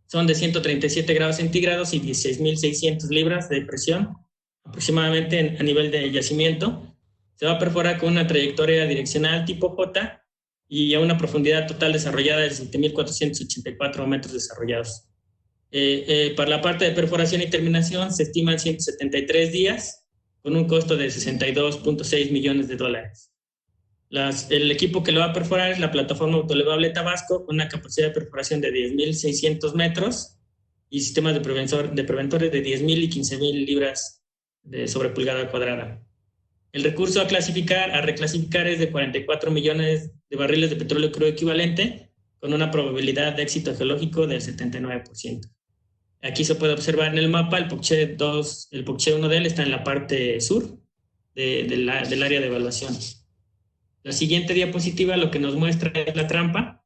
son de 137 grados centígrados y 16.600 libras de presión, aproximadamente a nivel de yacimiento. Se va a perforar con una trayectoria direccional tipo J y a una profundidad total desarrollada de 7.484 metros desarrollados. Para la parte de perforación y terminación se estiman 173 días con un costo de $62.6 millones. El equipo que lo va a perforar es la plataforma autoelevable Tabasco, con una capacidad de perforación de 10.600 metros y sistemas de preventores de 10.000 y 15.000 libras sobre pulgada cuadrada. El recurso a reclasificar es de 44 millones de barriles de petróleo crudo equivalente, con una probabilidad de éxito geológico del 79%. Aquí se puede observar en el mapa el Pocché 1 de él está en la parte sur del área de evaluación. La siguiente diapositiva lo que nos muestra es la trampa.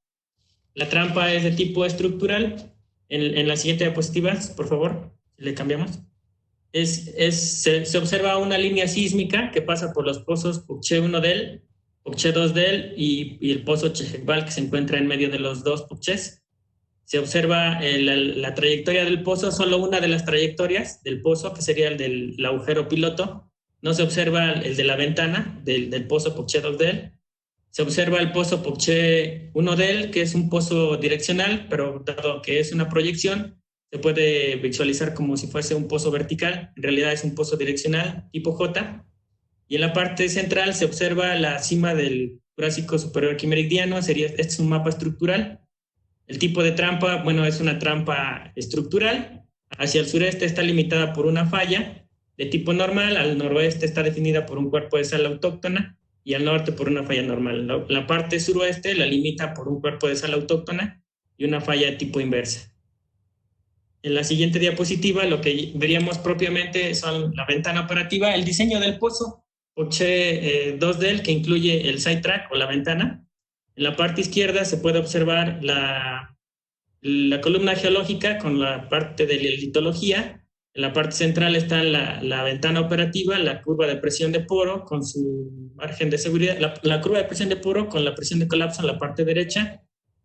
La trampa es de tipo estructural. En la siguiente diapositiva, por favor, le cambiamos. Se observa una línea sísmica que pasa por los pozos Pocché 1 del, Pocché 2 del y el pozo Chejecval, que se encuentra en medio de los dos Pocchés. Se observa la trayectoria del pozo, solo una de las trayectorias del pozo, que sería el del agujero piloto. No se observa el de la ventana del pozo Pocché 2 del. Se observa el pozo Pocché 1 del, que es un pozo direccional, pero dado que es una proyección, se puede visualizar como si fuese un pozo vertical. En realidad es un pozo direccional tipo J. Y en la parte central se observa la cima del Jurásico Superior Quimeridiano. Este es un mapa estructural. El tipo de trampa, bueno, es una trampa estructural. Hacia el sureste está limitada por una falla de tipo normal, al noroeste está definida por un cuerpo de sal autóctona y al norte por una falla normal. La parte suroeste la limita por un cuerpo de sal autóctona y una falla de tipo inversa. En la siguiente diapositiva lo que veríamos propiamente son la ventana operativa, el diseño del pozo Pocché 2 del, que incluye el sidetrack o la ventana. En la parte izquierda se puede observar la columna geológica con la parte de la litología. En la parte central está la ventana operativa, la curva de presión de poro con su margen de seguridad, la curva de presión de poro con la presión de colapso en la parte derecha,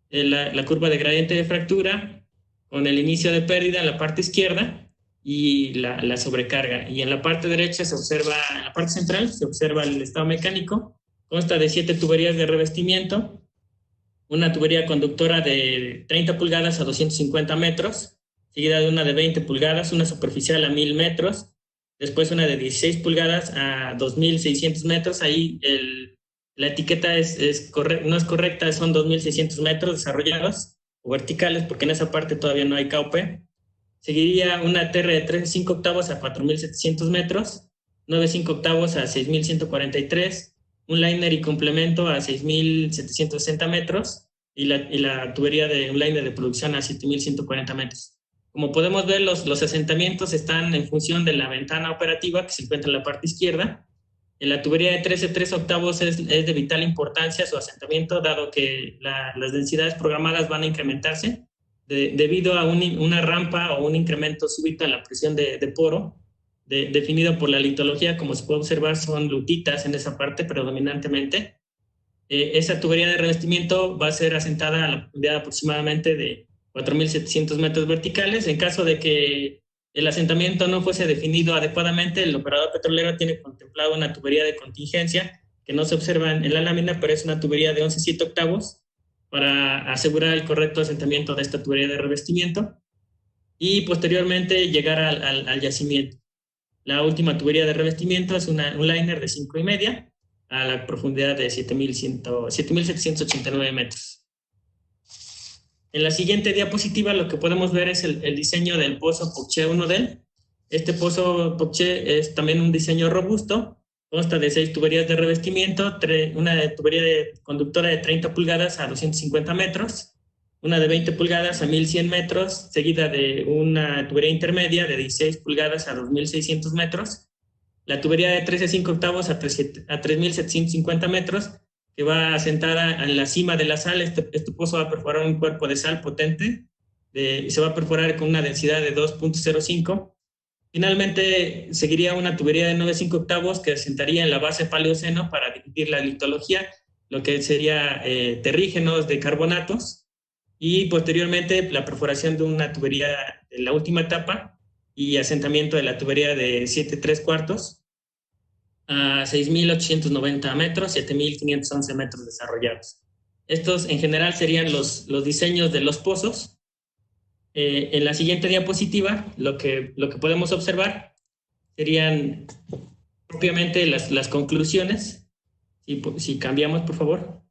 la curva de gradiente de fractura con el inicio de pérdida en la parte izquierda y la sobrecarga. Y en la parte derecha en la parte central se observa el estado mecánico. Consta de 7 tuberías de revestimiento, una tubería conductora de 30 pulgadas a 250 metros, seguida de una de 20 pulgadas, una superficial a 1000 metros, después una de 16 pulgadas a 2600 metros. Ahí la etiqueta no es correcta, son 2600 metros desarrollados o verticales, porque en esa parte todavía no hay KOP. Seguiría una TR de 3/5 octavos a 4700 metros, 9/5 octavos a 6143, un liner y complemento a 6.760 metros y la tubería de un liner de producción a 7.140 metros. Como podemos ver, los asentamientos están en función de la ventana operativa que se encuentra en la parte izquierda. En la tubería de 13/3 octavos es de vital importancia su asentamiento, dado que las densidades programadas van a incrementarse debido a una rampa o un incremento súbito en la presión de poro definido por la litología, como se puede observar, son lutitas en esa parte predominantemente. Esa tubería de revestimiento va a ser asentada a la profundidad aproximadamente de 4.700 metros verticales. En caso de que el asentamiento no fuese definido adecuadamente, el operador petrolero tiene contemplado una tubería de contingencia que no se observa en la lámina, pero es una tubería de 11/7 para asegurar el correcto asentamiento de esta tubería de revestimiento y posteriormente llegar al yacimiento. La última tubería de revestimiento es un liner de 5,5 a la profundidad de 7.789 metros. En la siguiente diapositiva lo que podemos ver es el diseño del pozo Pocché 1DEL. Este pozo Pocché es también un diseño robusto, consta de 6 tuberías de revestimiento, una tubería conductora de 30 pulgadas a 250 metros, una de 20 pulgadas a 1.100 metros, seguida de una tubería intermedia de 16 pulgadas a 2.600 metros, la tubería de 13/5 a 3.750 metros, que va asentada en la cima de la sal. Este pozo va a perforar un cuerpo de sal potente, y se va a perforar con una densidad de 2.05. Finalmente, seguiría una tubería de 9/5 que asentaría en la base paleoceno para dividir la litología, lo que sería terrígenos de carbonatos, y posteriormente la perforación de una tubería de la última etapa y asentamiento de la tubería de 7/3 a 6.890 metros, 7.511 metros desarrollados. Estos en general serían los diseños de los pozos. En la siguiente diapositiva lo que podemos observar serían propiamente las conclusiones. Si cambiamos, por favor.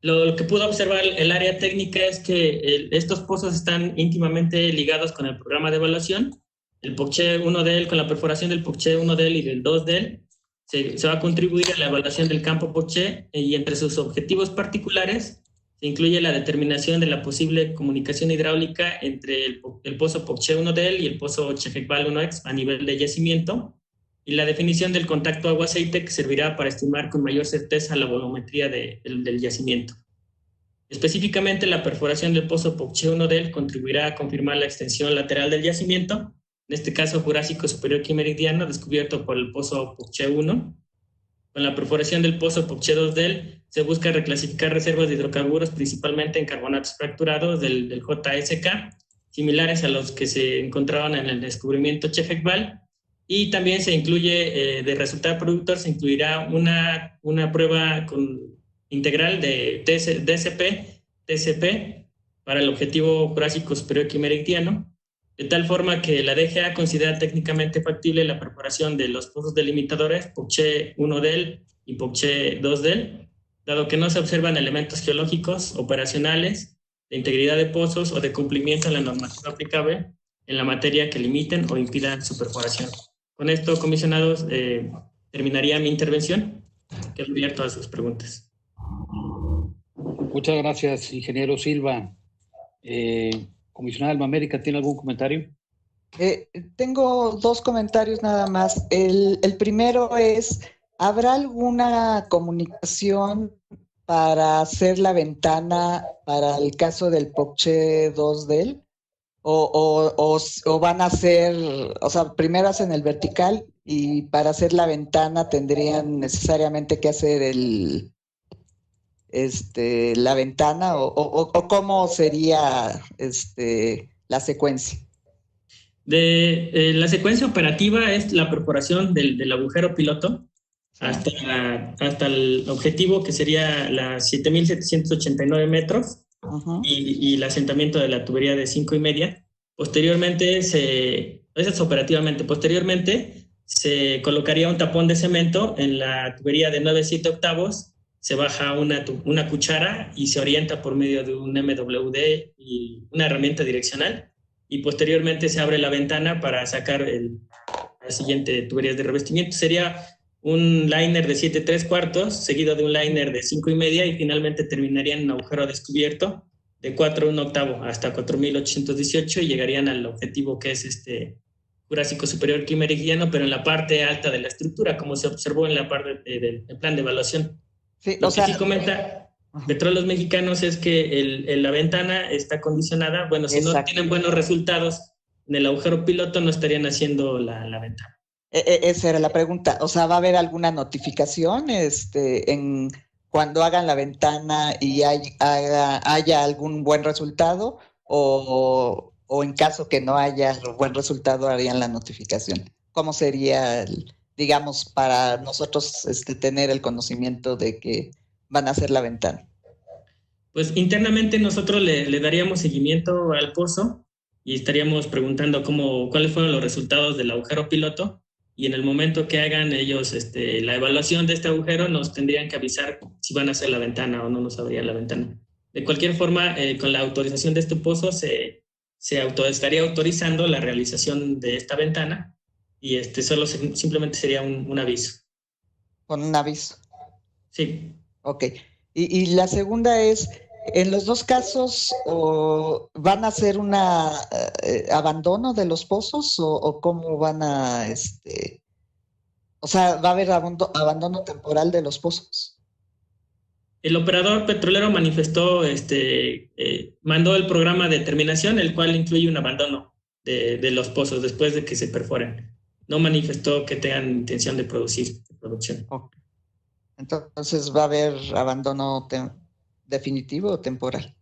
Lo que pudo observar el área técnica es que estos pozos están íntimamente ligados con el programa de evaluación. El Pocché 1DEL, con la perforación del Pocché 1DEL y del 2DEL, se va a contribuir a la evaluación del campo Pocché, y entre sus objetivos particulares se incluye la determinación de la posible comunicación hidráulica entre el pozo Pocché 1DEL y el pozo Chefecval 1X a nivel de yacimiento, y la definición del contacto agua-aceite, que servirá para estimar con mayor certeza la volumetría del yacimiento. Específicamente, la perforación del pozo Pocché 1DEL contribuirá a confirmar la extensión lateral del yacimiento, en este caso Jurásico Superior Quimeridiano, descubierto por el pozo Pocché 1. Con la perforación del pozo Pocché 2DEL se busca reclasificar reservas de hidrocarburos, principalmente en carbonatos fracturados del JSK, similares a los que se encontraban en el descubrimiento Chefecval. Y también se incluye, de resultado productor, se incluirá una prueba integral de DSP-TSP para el objetivo Jurásico Superior Quimeridiano, de tal forma que la DGA considera técnicamente factible la perforación de los pozos delimitadores Pocché 1DEL y Pocché 2DEL, dado que no se observan elementos geológicos, operacionales, de integridad de pozos o de cumplimiento de la normativa aplicable en la materia que limiten o impidan su perforación. Con esto, comisionados, terminaría mi intervención. Quedo abierto a sus preguntas. Muchas gracias, ingeniero Silva. Comisionada Alma América, ¿tiene algún comentario? Tengo 2 comentarios nada más. El primero es, ¿habrá alguna comunicación para hacer la ventana para el caso del Pocché 2DEL? O van a hacer, o sea, primero hacen el vertical y para hacer la ventana tendrían necesariamente que hacer la ventana, o cómo sería la secuencia. La secuencia operativa es la perforación del agujero piloto hasta el objetivo, que sería las 7.789 metros. Uh-huh. y el asentamiento de la tubería de 5,5. Posteriormente, eso es operativamente. Posteriormente se colocaría un tapón de cemento en la tubería de 9/7, se baja una cuchara y se orienta por medio de un MWD y una herramienta direccional, y posteriormente se abre la ventana para sacar la siguiente tubería de revestimiento. Sería un liner de 7/3, seguido de un liner de 5,5, y finalmente terminaría en un agujero descubierto de 4/1 hasta 4.818, y llegarían al objetivo, que es Jurásico Superior Quimeridiano, pero en la parte alta de la estructura, como se observó en la parte del plan de evaluación. Sí, lo que sí comenta Petróleos Mexicanos es que la ventana está condicionada. Bueno, si no tienen buenos resultados en el agujero piloto no estarían haciendo la ventana. Esa era la pregunta. O sea, ¿va a haber alguna notificación en cuando hagan la ventana y haya algún buen resultado? ¿O en caso que no haya buen resultado harían la notificación? ¿Cómo sería, digamos, para nosotros tener el conocimiento de que van a hacer la ventana? Pues internamente nosotros le daríamos seguimiento al pozo y estaríamos preguntando cuáles fueron los resultados del agujero piloto, y en el momento que hagan ellos la evaluación de este agujero nos tendrían que avisar si van a hacer la ventana o no nos abrían la ventana. De cualquier forma, con la autorización de este pozo se estaría autorizando la realización de esta ventana, y simplemente sería un aviso. ¿Con un aviso? Sí. Ok. Y la segunda es, en los dos casos, ¿van a hacer un abandono de los pozos o cómo van a, o sea, va a haber abandono temporal de los pozos? El operador petrolero manifestó, mandó el programa de terminación, el cual incluye un abandono de los pozos después de que se perforen. No manifestó que tengan intención de producción. Okay. Entonces, ¿va a haber abandono definitivo o temporal?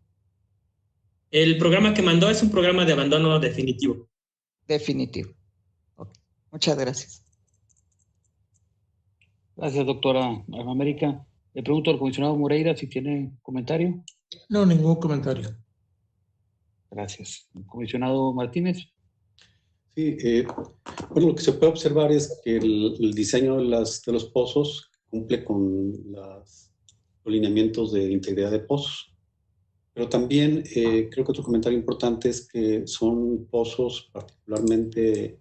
El programa que mandó es un programa de abandono definitivo. Definitivo. Okay. Muchas gracias. Gracias, doctora Alma América. Le pregunto al comisionado Moreira si tiene comentario. No, ningún comentario. Gracias. Comisionado Martínez. Sí, bueno, lo que se puede observar es que el diseño de los pozos cumple con los lineamientos de integridad de pozos. Pero también creo que otro comentario importante es que son pozos particularmente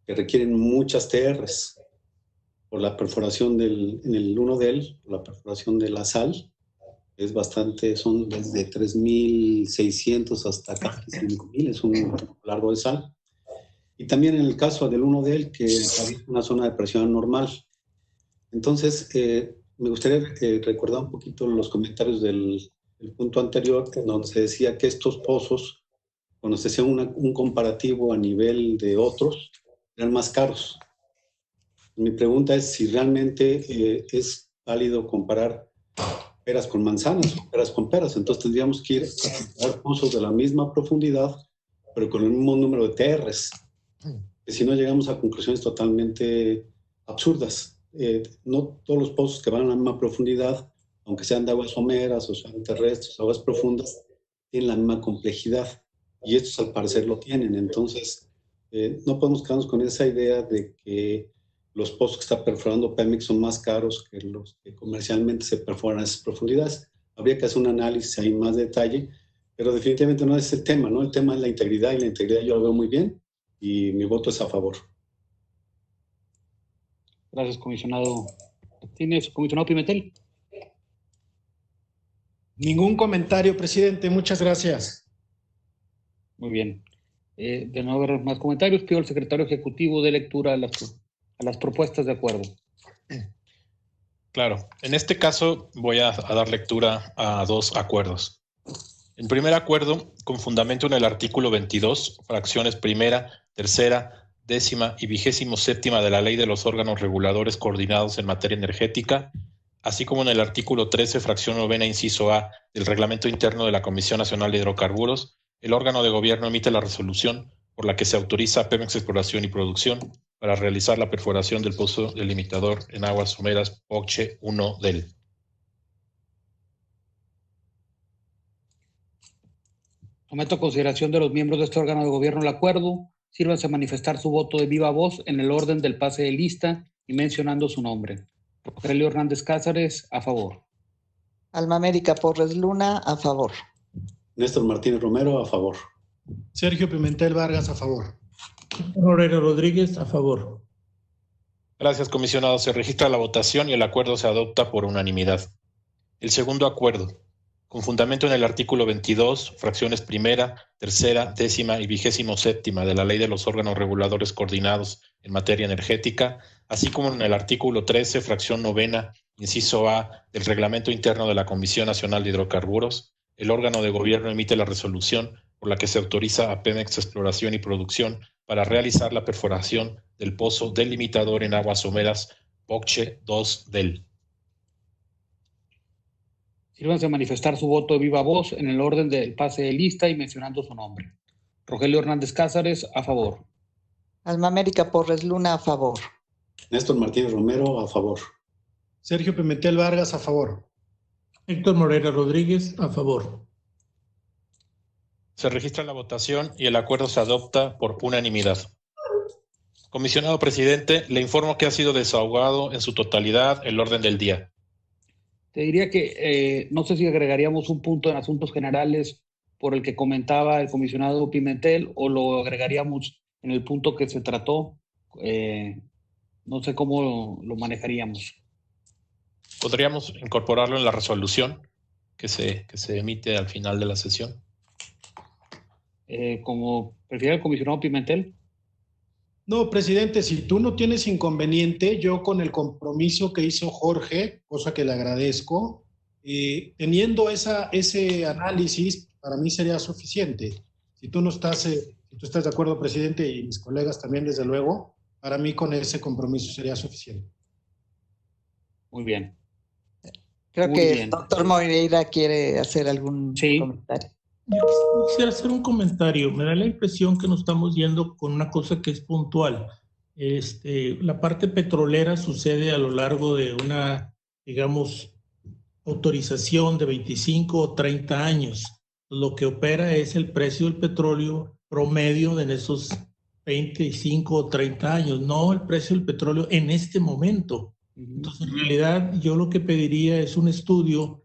que requieren muchas TRs por la perforación en el 1DEL, por la perforación de la sal. Es bastante, son desde 3.600 hasta casi 5.000, es un largo de sal. Y también en el caso del 1DEL, que es una zona de presión normal. Entonces, me gustaría recordar un poquito los comentarios del punto anterior, en donde se decía que estos pozos, cuando se hacía un comparativo a nivel de otros, eran más caros. Mi pregunta es si realmente es válido comparar peras con manzanas o peras con peras. Entonces tendríamos que ir a comparar pozos de la misma profundidad, pero con el mismo número de TRs. Que si no, llegamos a conclusiones totalmente absurdas. No todos los pozos que van a la misma profundidad, aunque sean de aguas someras o sean terrestres, aguas profundas, tienen la misma complejidad, y estos al parecer lo tienen. Entonces, no podemos quedarnos con esa idea de que los pozos que está perforando Pemex son más caros que los que comercialmente se perforan a esas profundidades. Habría que hacer un análisis ahí más detalle, pero definitivamente no es el tema, ¿no? El tema es la integridad, y la integridad yo lo veo muy bien, y mi voto es a favor. Gracias, comisionado Martínez. Comisionado Pimentel. Ningún comentario, presidente. Muchas gracias. Muy bien. De no haber más comentarios, pido al secretario ejecutivo de lectura a las propuestas de acuerdo. Claro. En este caso voy a dar lectura a dos acuerdos. El primer acuerdo, con fundamento en el artículo 22, fracciones primera, tercera, 10ª y 27ª de la Ley de los Órganos Reguladores Coordinados en Materia Energética, así como en el artículo 13, fracción 9, inciso A, del Reglamento Interno de la Comisión Nacional de Hidrocarburos, el órgano de gobierno emite la resolución por la que se autoriza a Pemex Exploración y Producción para realizar la perforación del pozo delimitador en aguas someras Pocche 1DEL. Someto a consideración de los miembros de este órgano de gobierno el acuerdo. Sírvanse a manifestar su voto de viva voz en el orden del pase de lista y mencionando su nombre. Rogelio Hernández Cázares, a favor. Alma América Porres Luna, a favor. Néstor Martínez Romero, a favor. Sergio Pimentel Vargas, a favor. Moreira Rodríguez, a favor. Gracias, comisionado. Se registra la votación y el acuerdo se adopta por unanimidad. El segundo acuerdo, con fundamento en el artículo 22, fracciones primera, tercera, 10ª y 27ª de la Ley de los Órganos Reguladores Coordinados en Materia Energética, así como en el artículo 13, fracción 9, inciso A, del Reglamento Interno de la Comisión Nacional de Hidrocarburos, el órgano de gobierno emite la resolución por la que se autoriza a Pemex Exploración y Producción para realizar la perforación del pozo delimitador en aguas someras Pocche 2 del. Sírvanse a manifestar su voto de viva voz en el orden del pase de lista y mencionando su nombre. Rogelio Hernández Cázares, a favor. Alma América Porres Luna, a favor. Néstor Martínez Romero, a favor. Sergio Pimentel Vargas, a favor. Héctor Moreira Rodríguez, a favor. Se registra la votación y el acuerdo se adopta por unanimidad. Comisionado presidente, le informo que ha sido desahogado en su totalidad el orden del día. Te diría que no sé si agregaríamos un punto en asuntos generales por el que comentaba el comisionado Pimentel o lo agregaríamos en el punto que se trató. No sé cómo lo manejaríamos. ¿Podríamos incorporarlo en la resolución que se emite al final de la sesión? Como prefiere el comisionado Pimentel. No, presidente, si tú no tienes inconveniente, yo con el compromiso que hizo Jorge, cosa que le agradezco, teniendo ese análisis, para mí sería suficiente. Si tú no estás, si tú estás de acuerdo, presidente, y mis colegas también, desde luego, para mí con ese compromiso sería suficiente. Muy bien. Creo que el doctor Moreira quiere hacer algún comentario. Yo quisiera hacer un comentario. Me da la impresión que nos estamos yendo con una cosa que es puntual. La parte petrolera sucede a lo largo de una, digamos, autorización de 25 o 30 años. Lo que opera es el precio del petróleo promedio en esos 25 o 30 años, no el precio del petróleo en este momento. Entonces, en realidad, yo lo que pediría es un estudio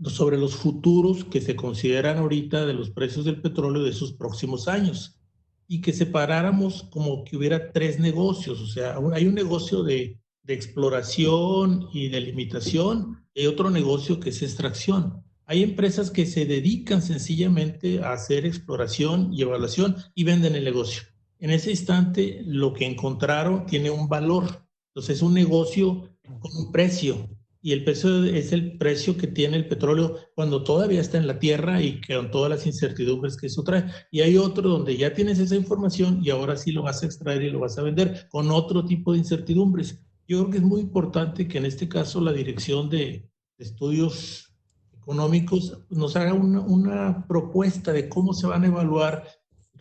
sobre los futuros que se consideran ahorita de los precios del petróleo de esos próximos años y que separáramos como que hubiera tres negocios. O sea, hay un negocio de exploración y de limitación y otro negocio que es extracción. Hay empresas que se dedican sencillamente a hacer exploración y evaluación y venden el negocio. En ese instante, lo que encontraron tiene un valor. Entonces, es un negocio con un precio. Y el precio es el precio que tiene el petróleo cuando todavía está en la tierra y con todas las incertidumbres que eso trae. Y hay otro donde ya tienes esa información y ahora sí lo vas a extraer y lo vas a vender con otro tipo de incertidumbres. Yo creo que es muy importante que en este caso la Dirección de Estudios Económicos nos haga una propuesta de cómo se van a evaluar,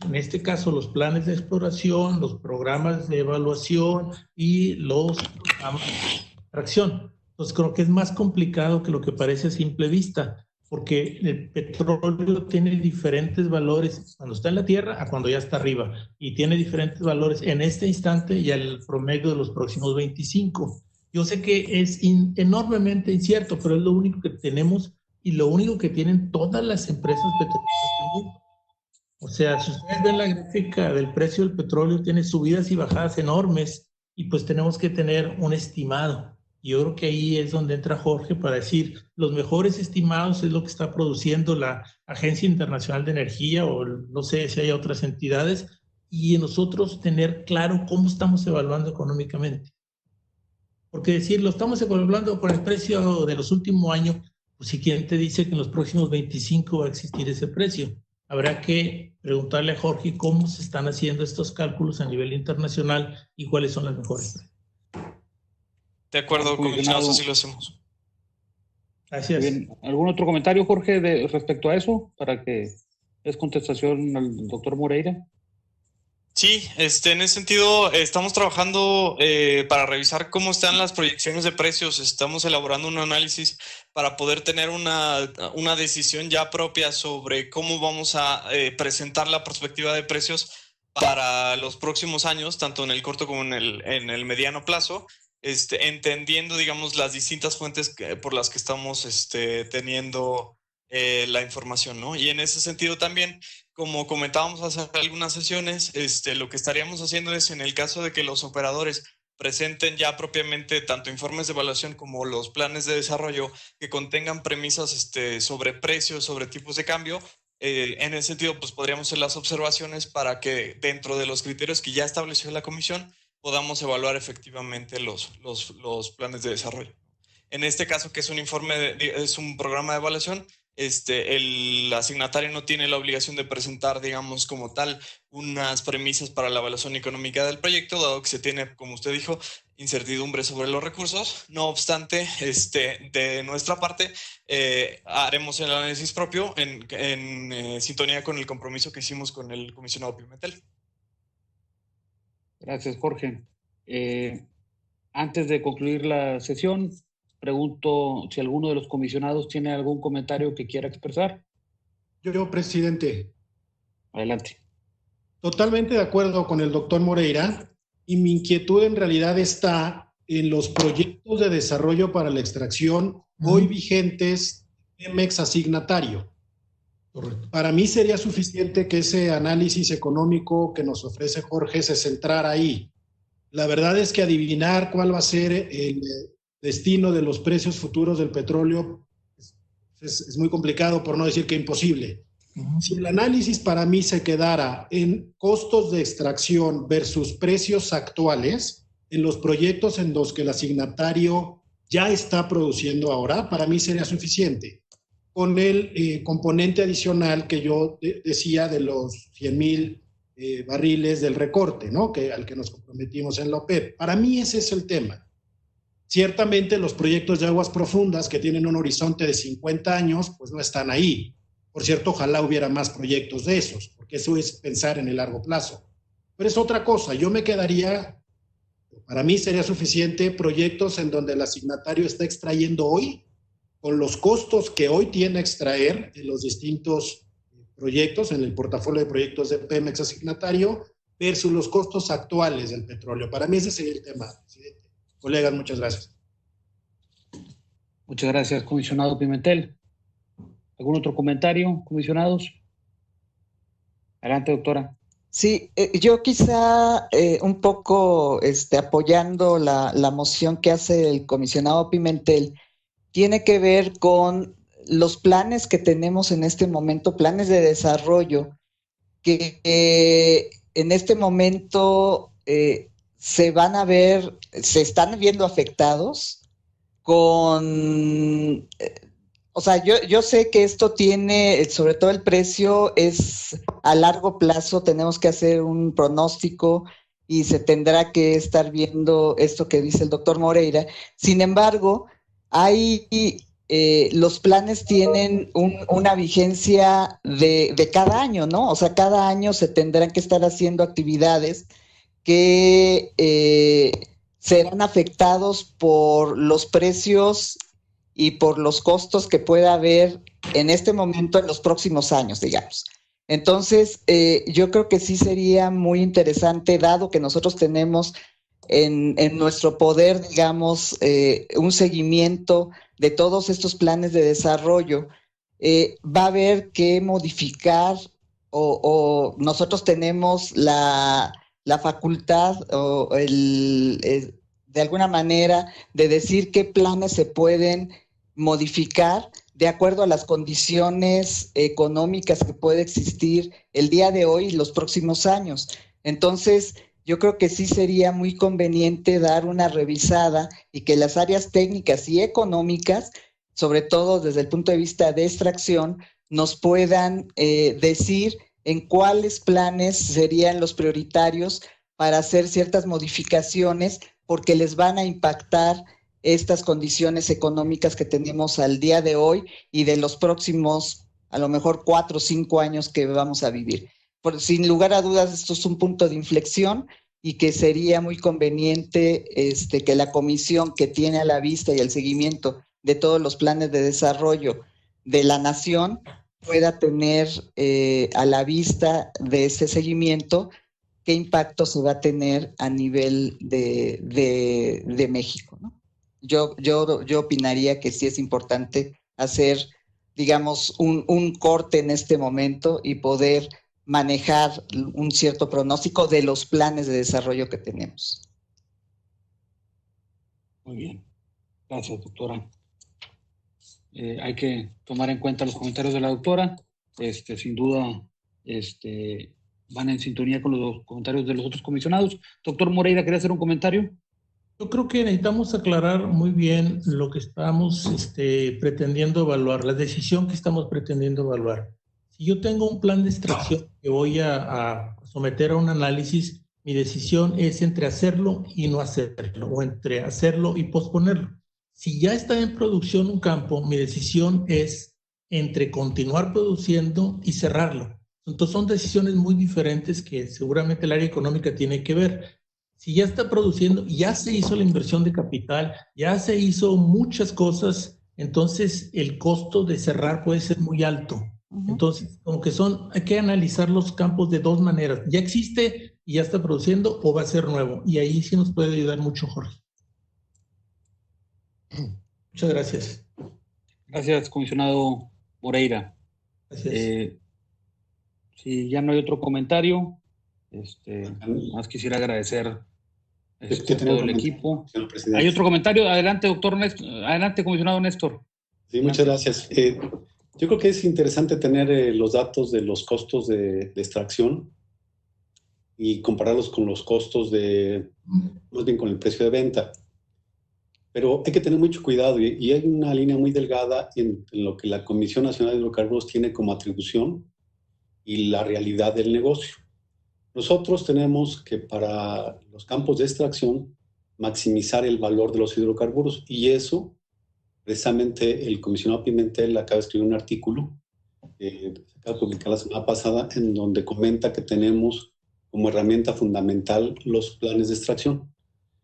en este caso, los planes de exploración, los programas de evaluación y los programas de extracción. Entonces creo que es más complicado que lo que parece a simple vista, porque el petróleo tiene diferentes valores cuando está en la tierra a cuando ya está arriba, y tiene diferentes valores en este instante y al promedio de los próximos 25. Yo sé que es enormemente incierto, pero es lo único que tenemos y lo único que tienen todas las empresas petroleras. O sea, si ustedes ven la gráfica del precio del petróleo, tiene subidas y bajadas enormes y pues tenemos que tener un estimado. Yo creo que ahí es donde entra Jorge para decir, los mejores estimados es lo que está produciendo la Agencia Internacional de Energía o no sé si hay otras entidades, y nosotros tener claro cómo estamos evaluando económicamente. Porque decir, lo estamos evaluando por el precio de los últimos años, pues si quién te dice que en los próximos 25 va a existir ese precio. Habrá que preguntarle a Jorge cómo se están haciendo estos cálculos a nivel internacional y cuáles son las mejores. De acuerdo, comisionados, así lo hacemos. Gracias. Bien. ¿Algún otro comentario, Jorge, respecto a eso? Para que es contestación al doctor Moreira. Sí, en ese sentido estamos trabajando para revisar cómo están las proyecciones de precios. Estamos elaborando un análisis para poder tener una decisión ya propia sobre cómo vamos a presentar la perspectiva de precios para los próximos años, tanto en el corto como en el mediano plazo. Entendiendo, digamos, las distintas fuentes por las que estamos teniendo la información, ¿no? Y en ese sentido también, como comentábamos hace algunas sesiones, lo que estaríamos haciendo es, en el caso de que los operadores presenten ya propiamente tanto informes de evaluación como los planes de desarrollo que contengan premisas sobre precios, sobre tipos de cambio, en ese sentido, pues podríamos hacer las observaciones para que dentro de los criterios que ya estableció la comisión podamos evaluar efectivamente los planes de desarrollo. En este caso, que es un informe, es un programa de evaluación, el asignatario no tiene la obligación de presentar, digamos, como tal, unas premisas para la evaluación económica del proyecto, dado que se tiene, como usted dijo, incertidumbre sobre los recursos. No obstante, de nuestra parte, haremos el análisis propio en sintonía con el compromiso que hicimos con el comisionado Pimentel. Gracias, Jorge. Antes de concluir la sesión, pregunto si alguno de los comisionados tiene algún comentario que quiera expresar. Yo, presidente. Adelante. Totalmente de acuerdo con el doctor Moreira, y mi inquietud en realidad está en los proyectos de desarrollo para la extracción hoy vigentes de Pemex asignatario. Correcto. Para mí sería suficiente que ese análisis económico que nos ofrece Jorge se centrara ahí. La verdad es que adivinar cuál va a ser el destino de los precios futuros del petróleo es muy complicado, por no decir que imposible. Si el análisis para mí se quedara en costos de extracción versus precios actuales, en los proyectos en los que el asignatario ya está produciendo ahora, para mí sería suficiente. Con el componente adicional que yo decía de los 100,000 barriles del recorte, ¿no? Al que nos comprometimos en la OPEP. Para mí ese es el tema. Ciertamente los proyectos de aguas profundas que tienen un horizonte de 50 años, pues no están ahí. Por cierto, ojalá hubiera más proyectos de esos, porque eso es pensar en el largo plazo. Pero es otra cosa. Yo me quedaría, para mí sería suficiente proyectos en donde el asignatario está extrayendo hoy, con los costos que hoy tiene extraer en los distintos proyectos, en el portafolio de proyectos de Pemex asignatario, versus los costos actuales del petróleo. Para mí ese sería el tema, presidente. Colegas, muchas gracias. Muchas gracias, comisionado Pimentel. ¿Algún otro comentario, comisionados? Adelante, doctora. Sí, yo quizá un poco apoyando la moción que hace el comisionado Pimentel, tiene que ver con los planes que tenemos en este momento, planes de desarrollo, que en este momento se están viendo afectados con... O sea, yo sé que esto tiene, sobre todo el precio, es a largo plazo, tenemos que hacer un pronóstico y se tendrá que estar viendo esto que dice el doctor Moreira. Sin embargo, los planes tienen una vigencia de cada año, ¿no? O sea, cada año se tendrán que estar haciendo actividades que serán afectados por los precios y por los costos que pueda haber en este momento en los próximos años, digamos. Entonces, yo creo que sí sería muy interesante, dado que nosotros tenemos en nuestro poder, digamos, un seguimiento de todos estos planes de desarrollo, va a haber que modificar o nosotros tenemos la facultad o de alguna manera de decir qué planes se pueden modificar de acuerdo a las condiciones económicas que puede existir el día de hoy y los próximos años. Entonces, yo creo que sí sería muy conveniente dar una revisada y que las áreas técnicas y económicas, sobre todo desde el punto de vista de extracción, nos puedan decir en cuáles planes serían los prioritarios para hacer ciertas modificaciones, porque les van a impactar estas condiciones económicas que tenemos al día de hoy y de los próximos, a lo mejor 4 o 5 años que vamos a vivir. Sin lugar a dudas, esto es un punto de inflexión y que sería muy conveniente que la comisión que tiene a la vista y el seguimiento de todos los planes de desarrollo de la nación pueda tener a la vista de ese seguimiento qué impacto se va a tener a nivel de México, ¿no? Yo opinaría que sí es importante hacer, digamos, un corte en este momento y poder manejar un cierto pronóstico de los planes de desarrollo que tenemos. Muy bien. Gracias, doctora. Hay que tomar en cuenta los comentarios de la doctora. Sin duda, van en sintonía con los comentarios de los otros comisionados. Doctor Moreira, ¿quería hacer un comentario? Yo creo que necesitamos aclarar muy bien lo que estamos pretendiendo evaluar, la decisión que estamos pretendiendo evaluar. Si yo tengo un plan de extracción que voy a someter a un análisis, mi decisión es entre hacerlo y no hacerlo, o entre hacerlo y posponerlo. Si ya está en producción un campo, mi decisión es entre continuar produciendo y cerrarlo. Entonces son decisiones muy diferentes que seguramente el área económica tiene que ver. Si ya está produciendo, ya se hizo la inversión de capital, ya se hizo muchas cosas, entonces el costo de cerrar puede ser muy alto. Entonces, como que hay que analizar los campos de dos maneras. Ya existe y ya está produciendo o va a ser nuevo. Y ahí sí nos puede ayudar mucho, Jorge. Muchas gracias. Gracias, comisionado Moreira. Gracias. Si ya no hay otro comentario, más quisiera agradecer a todo el equipo. ¿Hay otro comentario? Adelante, doctor Néstor. Adelante, comisionado Néstor. Sí, muchas gracias. Yo creo que es interesante tener los datos de los costos de extracción y compararlos con los costos más bien con el precio de venta. Pero hay que tener mucho cuidado y hay una línea muy delgada en lo que la Comisión Nacional de Hidrocarburos tiene como atribución y la realidad del negocio. Nosotros tenemos que para los campos de extracción maximizar el valor de los hidrocarburos y eso, precisamente el comisionado Pimentel acaba de escribir un artículo que acaba de publicar la semana pasada en donde comenta que tenemos como herramienta fundamental los planes de extracción.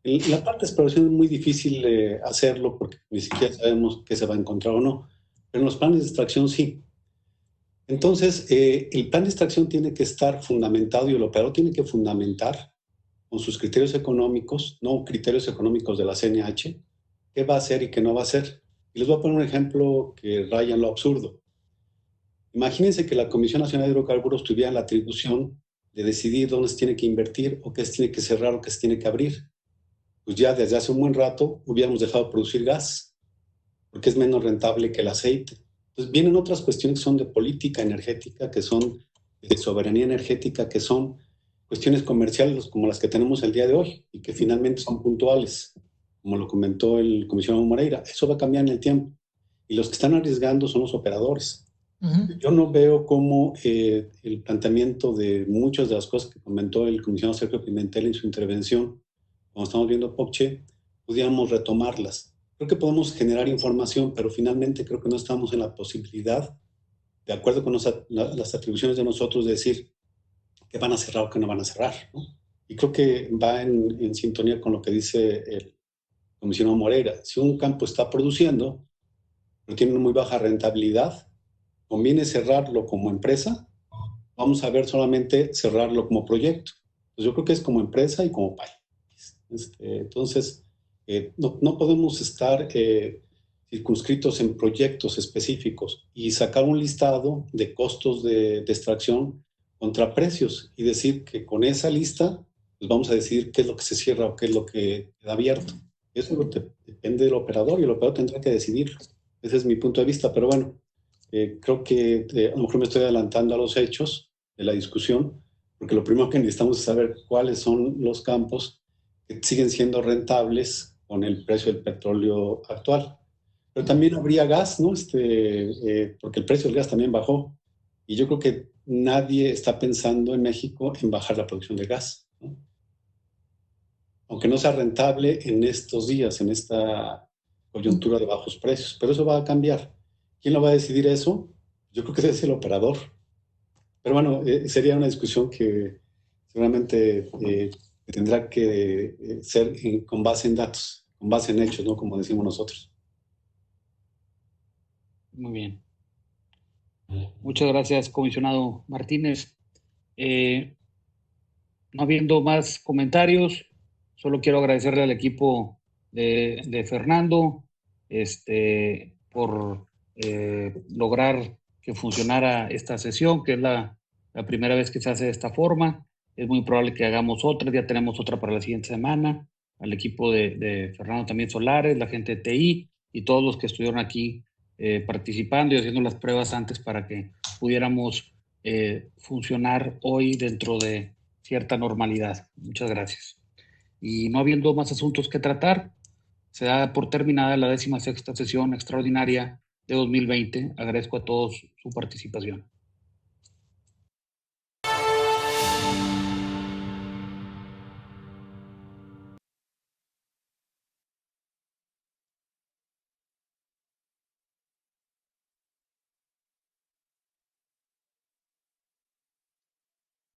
En la parte de exploración es muy difícil hacerlo porque ni siquiera sabemos qué se va a encontrar o no, pero en los planes de extracción sí. Entonces, el plan de extracción tiene que estar fundamentado y el operador tiene que fundamentar con sus criterios económicos, no criterios económicos de la CNH, qué va a hacer y qué no va a hacer. Y les voy a poner un ejemplo que raya en lo absurdo. Imagínense que la Comisión Nacional de Hidrocarburos tuviera la atribución de decidir dónde se tiene que invertir o qué se tiene que cerrar o qué se tiene que abrir. Pues ya desde hace un buen rato hubiéramos dejado de producir gas, porque es menos rentable que el aceite. Entonces vienen otras cuestiones que son de política energética, que son de soberanía energética, que son cuestiones comerciales como las que tenemos el día de hoy y que finalmente son puntuales, como lo comentó el comisionado Moreira. Eso va a cambiar en el tiempo. Y los que están arriesgando son los operadores. Yo no veo cómo el planteamiento de muchas de las cosas que comentó el comisionado Sergio Pimentel en su intervención, cuando estamos viendo POCHE, pudiéramos retomarlas. Creo que podemos generar información, pero finalmente creo que no estamos en la posibilidad, de acuerdo con las atribuciones de nosotros, de decir que van a cerrar o que no van a cerrar, ¿no? Y creo que va en sintonía con lo que dice el comisionado Moreira. Si un campo está produciendo, pero tiene una muy baja rentabilidad, conviene cerrarlo como empresa. Vamos a ver solamente cerrarlo como proyecto. Pues yo creo que es como empresa y como país. Entonces, no podemos estar circunscritos en proyectos específicos y sacar un listado de costos de extracción contra precios y decir que con esa lista pues vamos a decidir qué es lo que se cierra o qué es lo que queda abierto. Eso depende del operador y el operador tendrá que decidirlo. Ese es mi punto de vista, pero bueno, creo que a lo mejor me estoy adelantando a los hechos de la discusión, porque lo primero que necesitamos es saber cuáles son los campos que siguen siendo rentables con el precio del petróleo actual. Pero también habría gas, ¿no? Porque el precio del gas también bajó. Y yo creo que nadie está pensando en México en bajar la producción de gas, ¿no? Aunque no sea rentable en estos días, en esta coyuntura de bajos precios. Pero eso va a cambiar. ¿Quién lo va a decidir eso? Yo creo que es el operador. Pero bueno, sería una discusión que seguramente tendrá que ser con base en datos, con base en hechos, ¿no? Como decimos nosotros. Muy bien. Muchas gracias, comisionado Martínez. No habiendo más comentarios, solo quiero agradecerle al equipo de Fernando por lograr que funcionara esta sesión, que es la primera vez que se hace de esta forma. Es muy probable que hagamos otra, ya tenemos otra para la siguiente semana. Al equipo de Fernando también Solares, la gente de TI y todos los que estuvieron aquí participando y haciendo las pruebas antes para que pudiéramos funcionar hoy dentro de cierta normalidad. Muchas gracias. y no habiendo más asuntos que tratar, se da por terminada la 16ª sesión extraordinaria de 2020. Agradezco a todos su participación.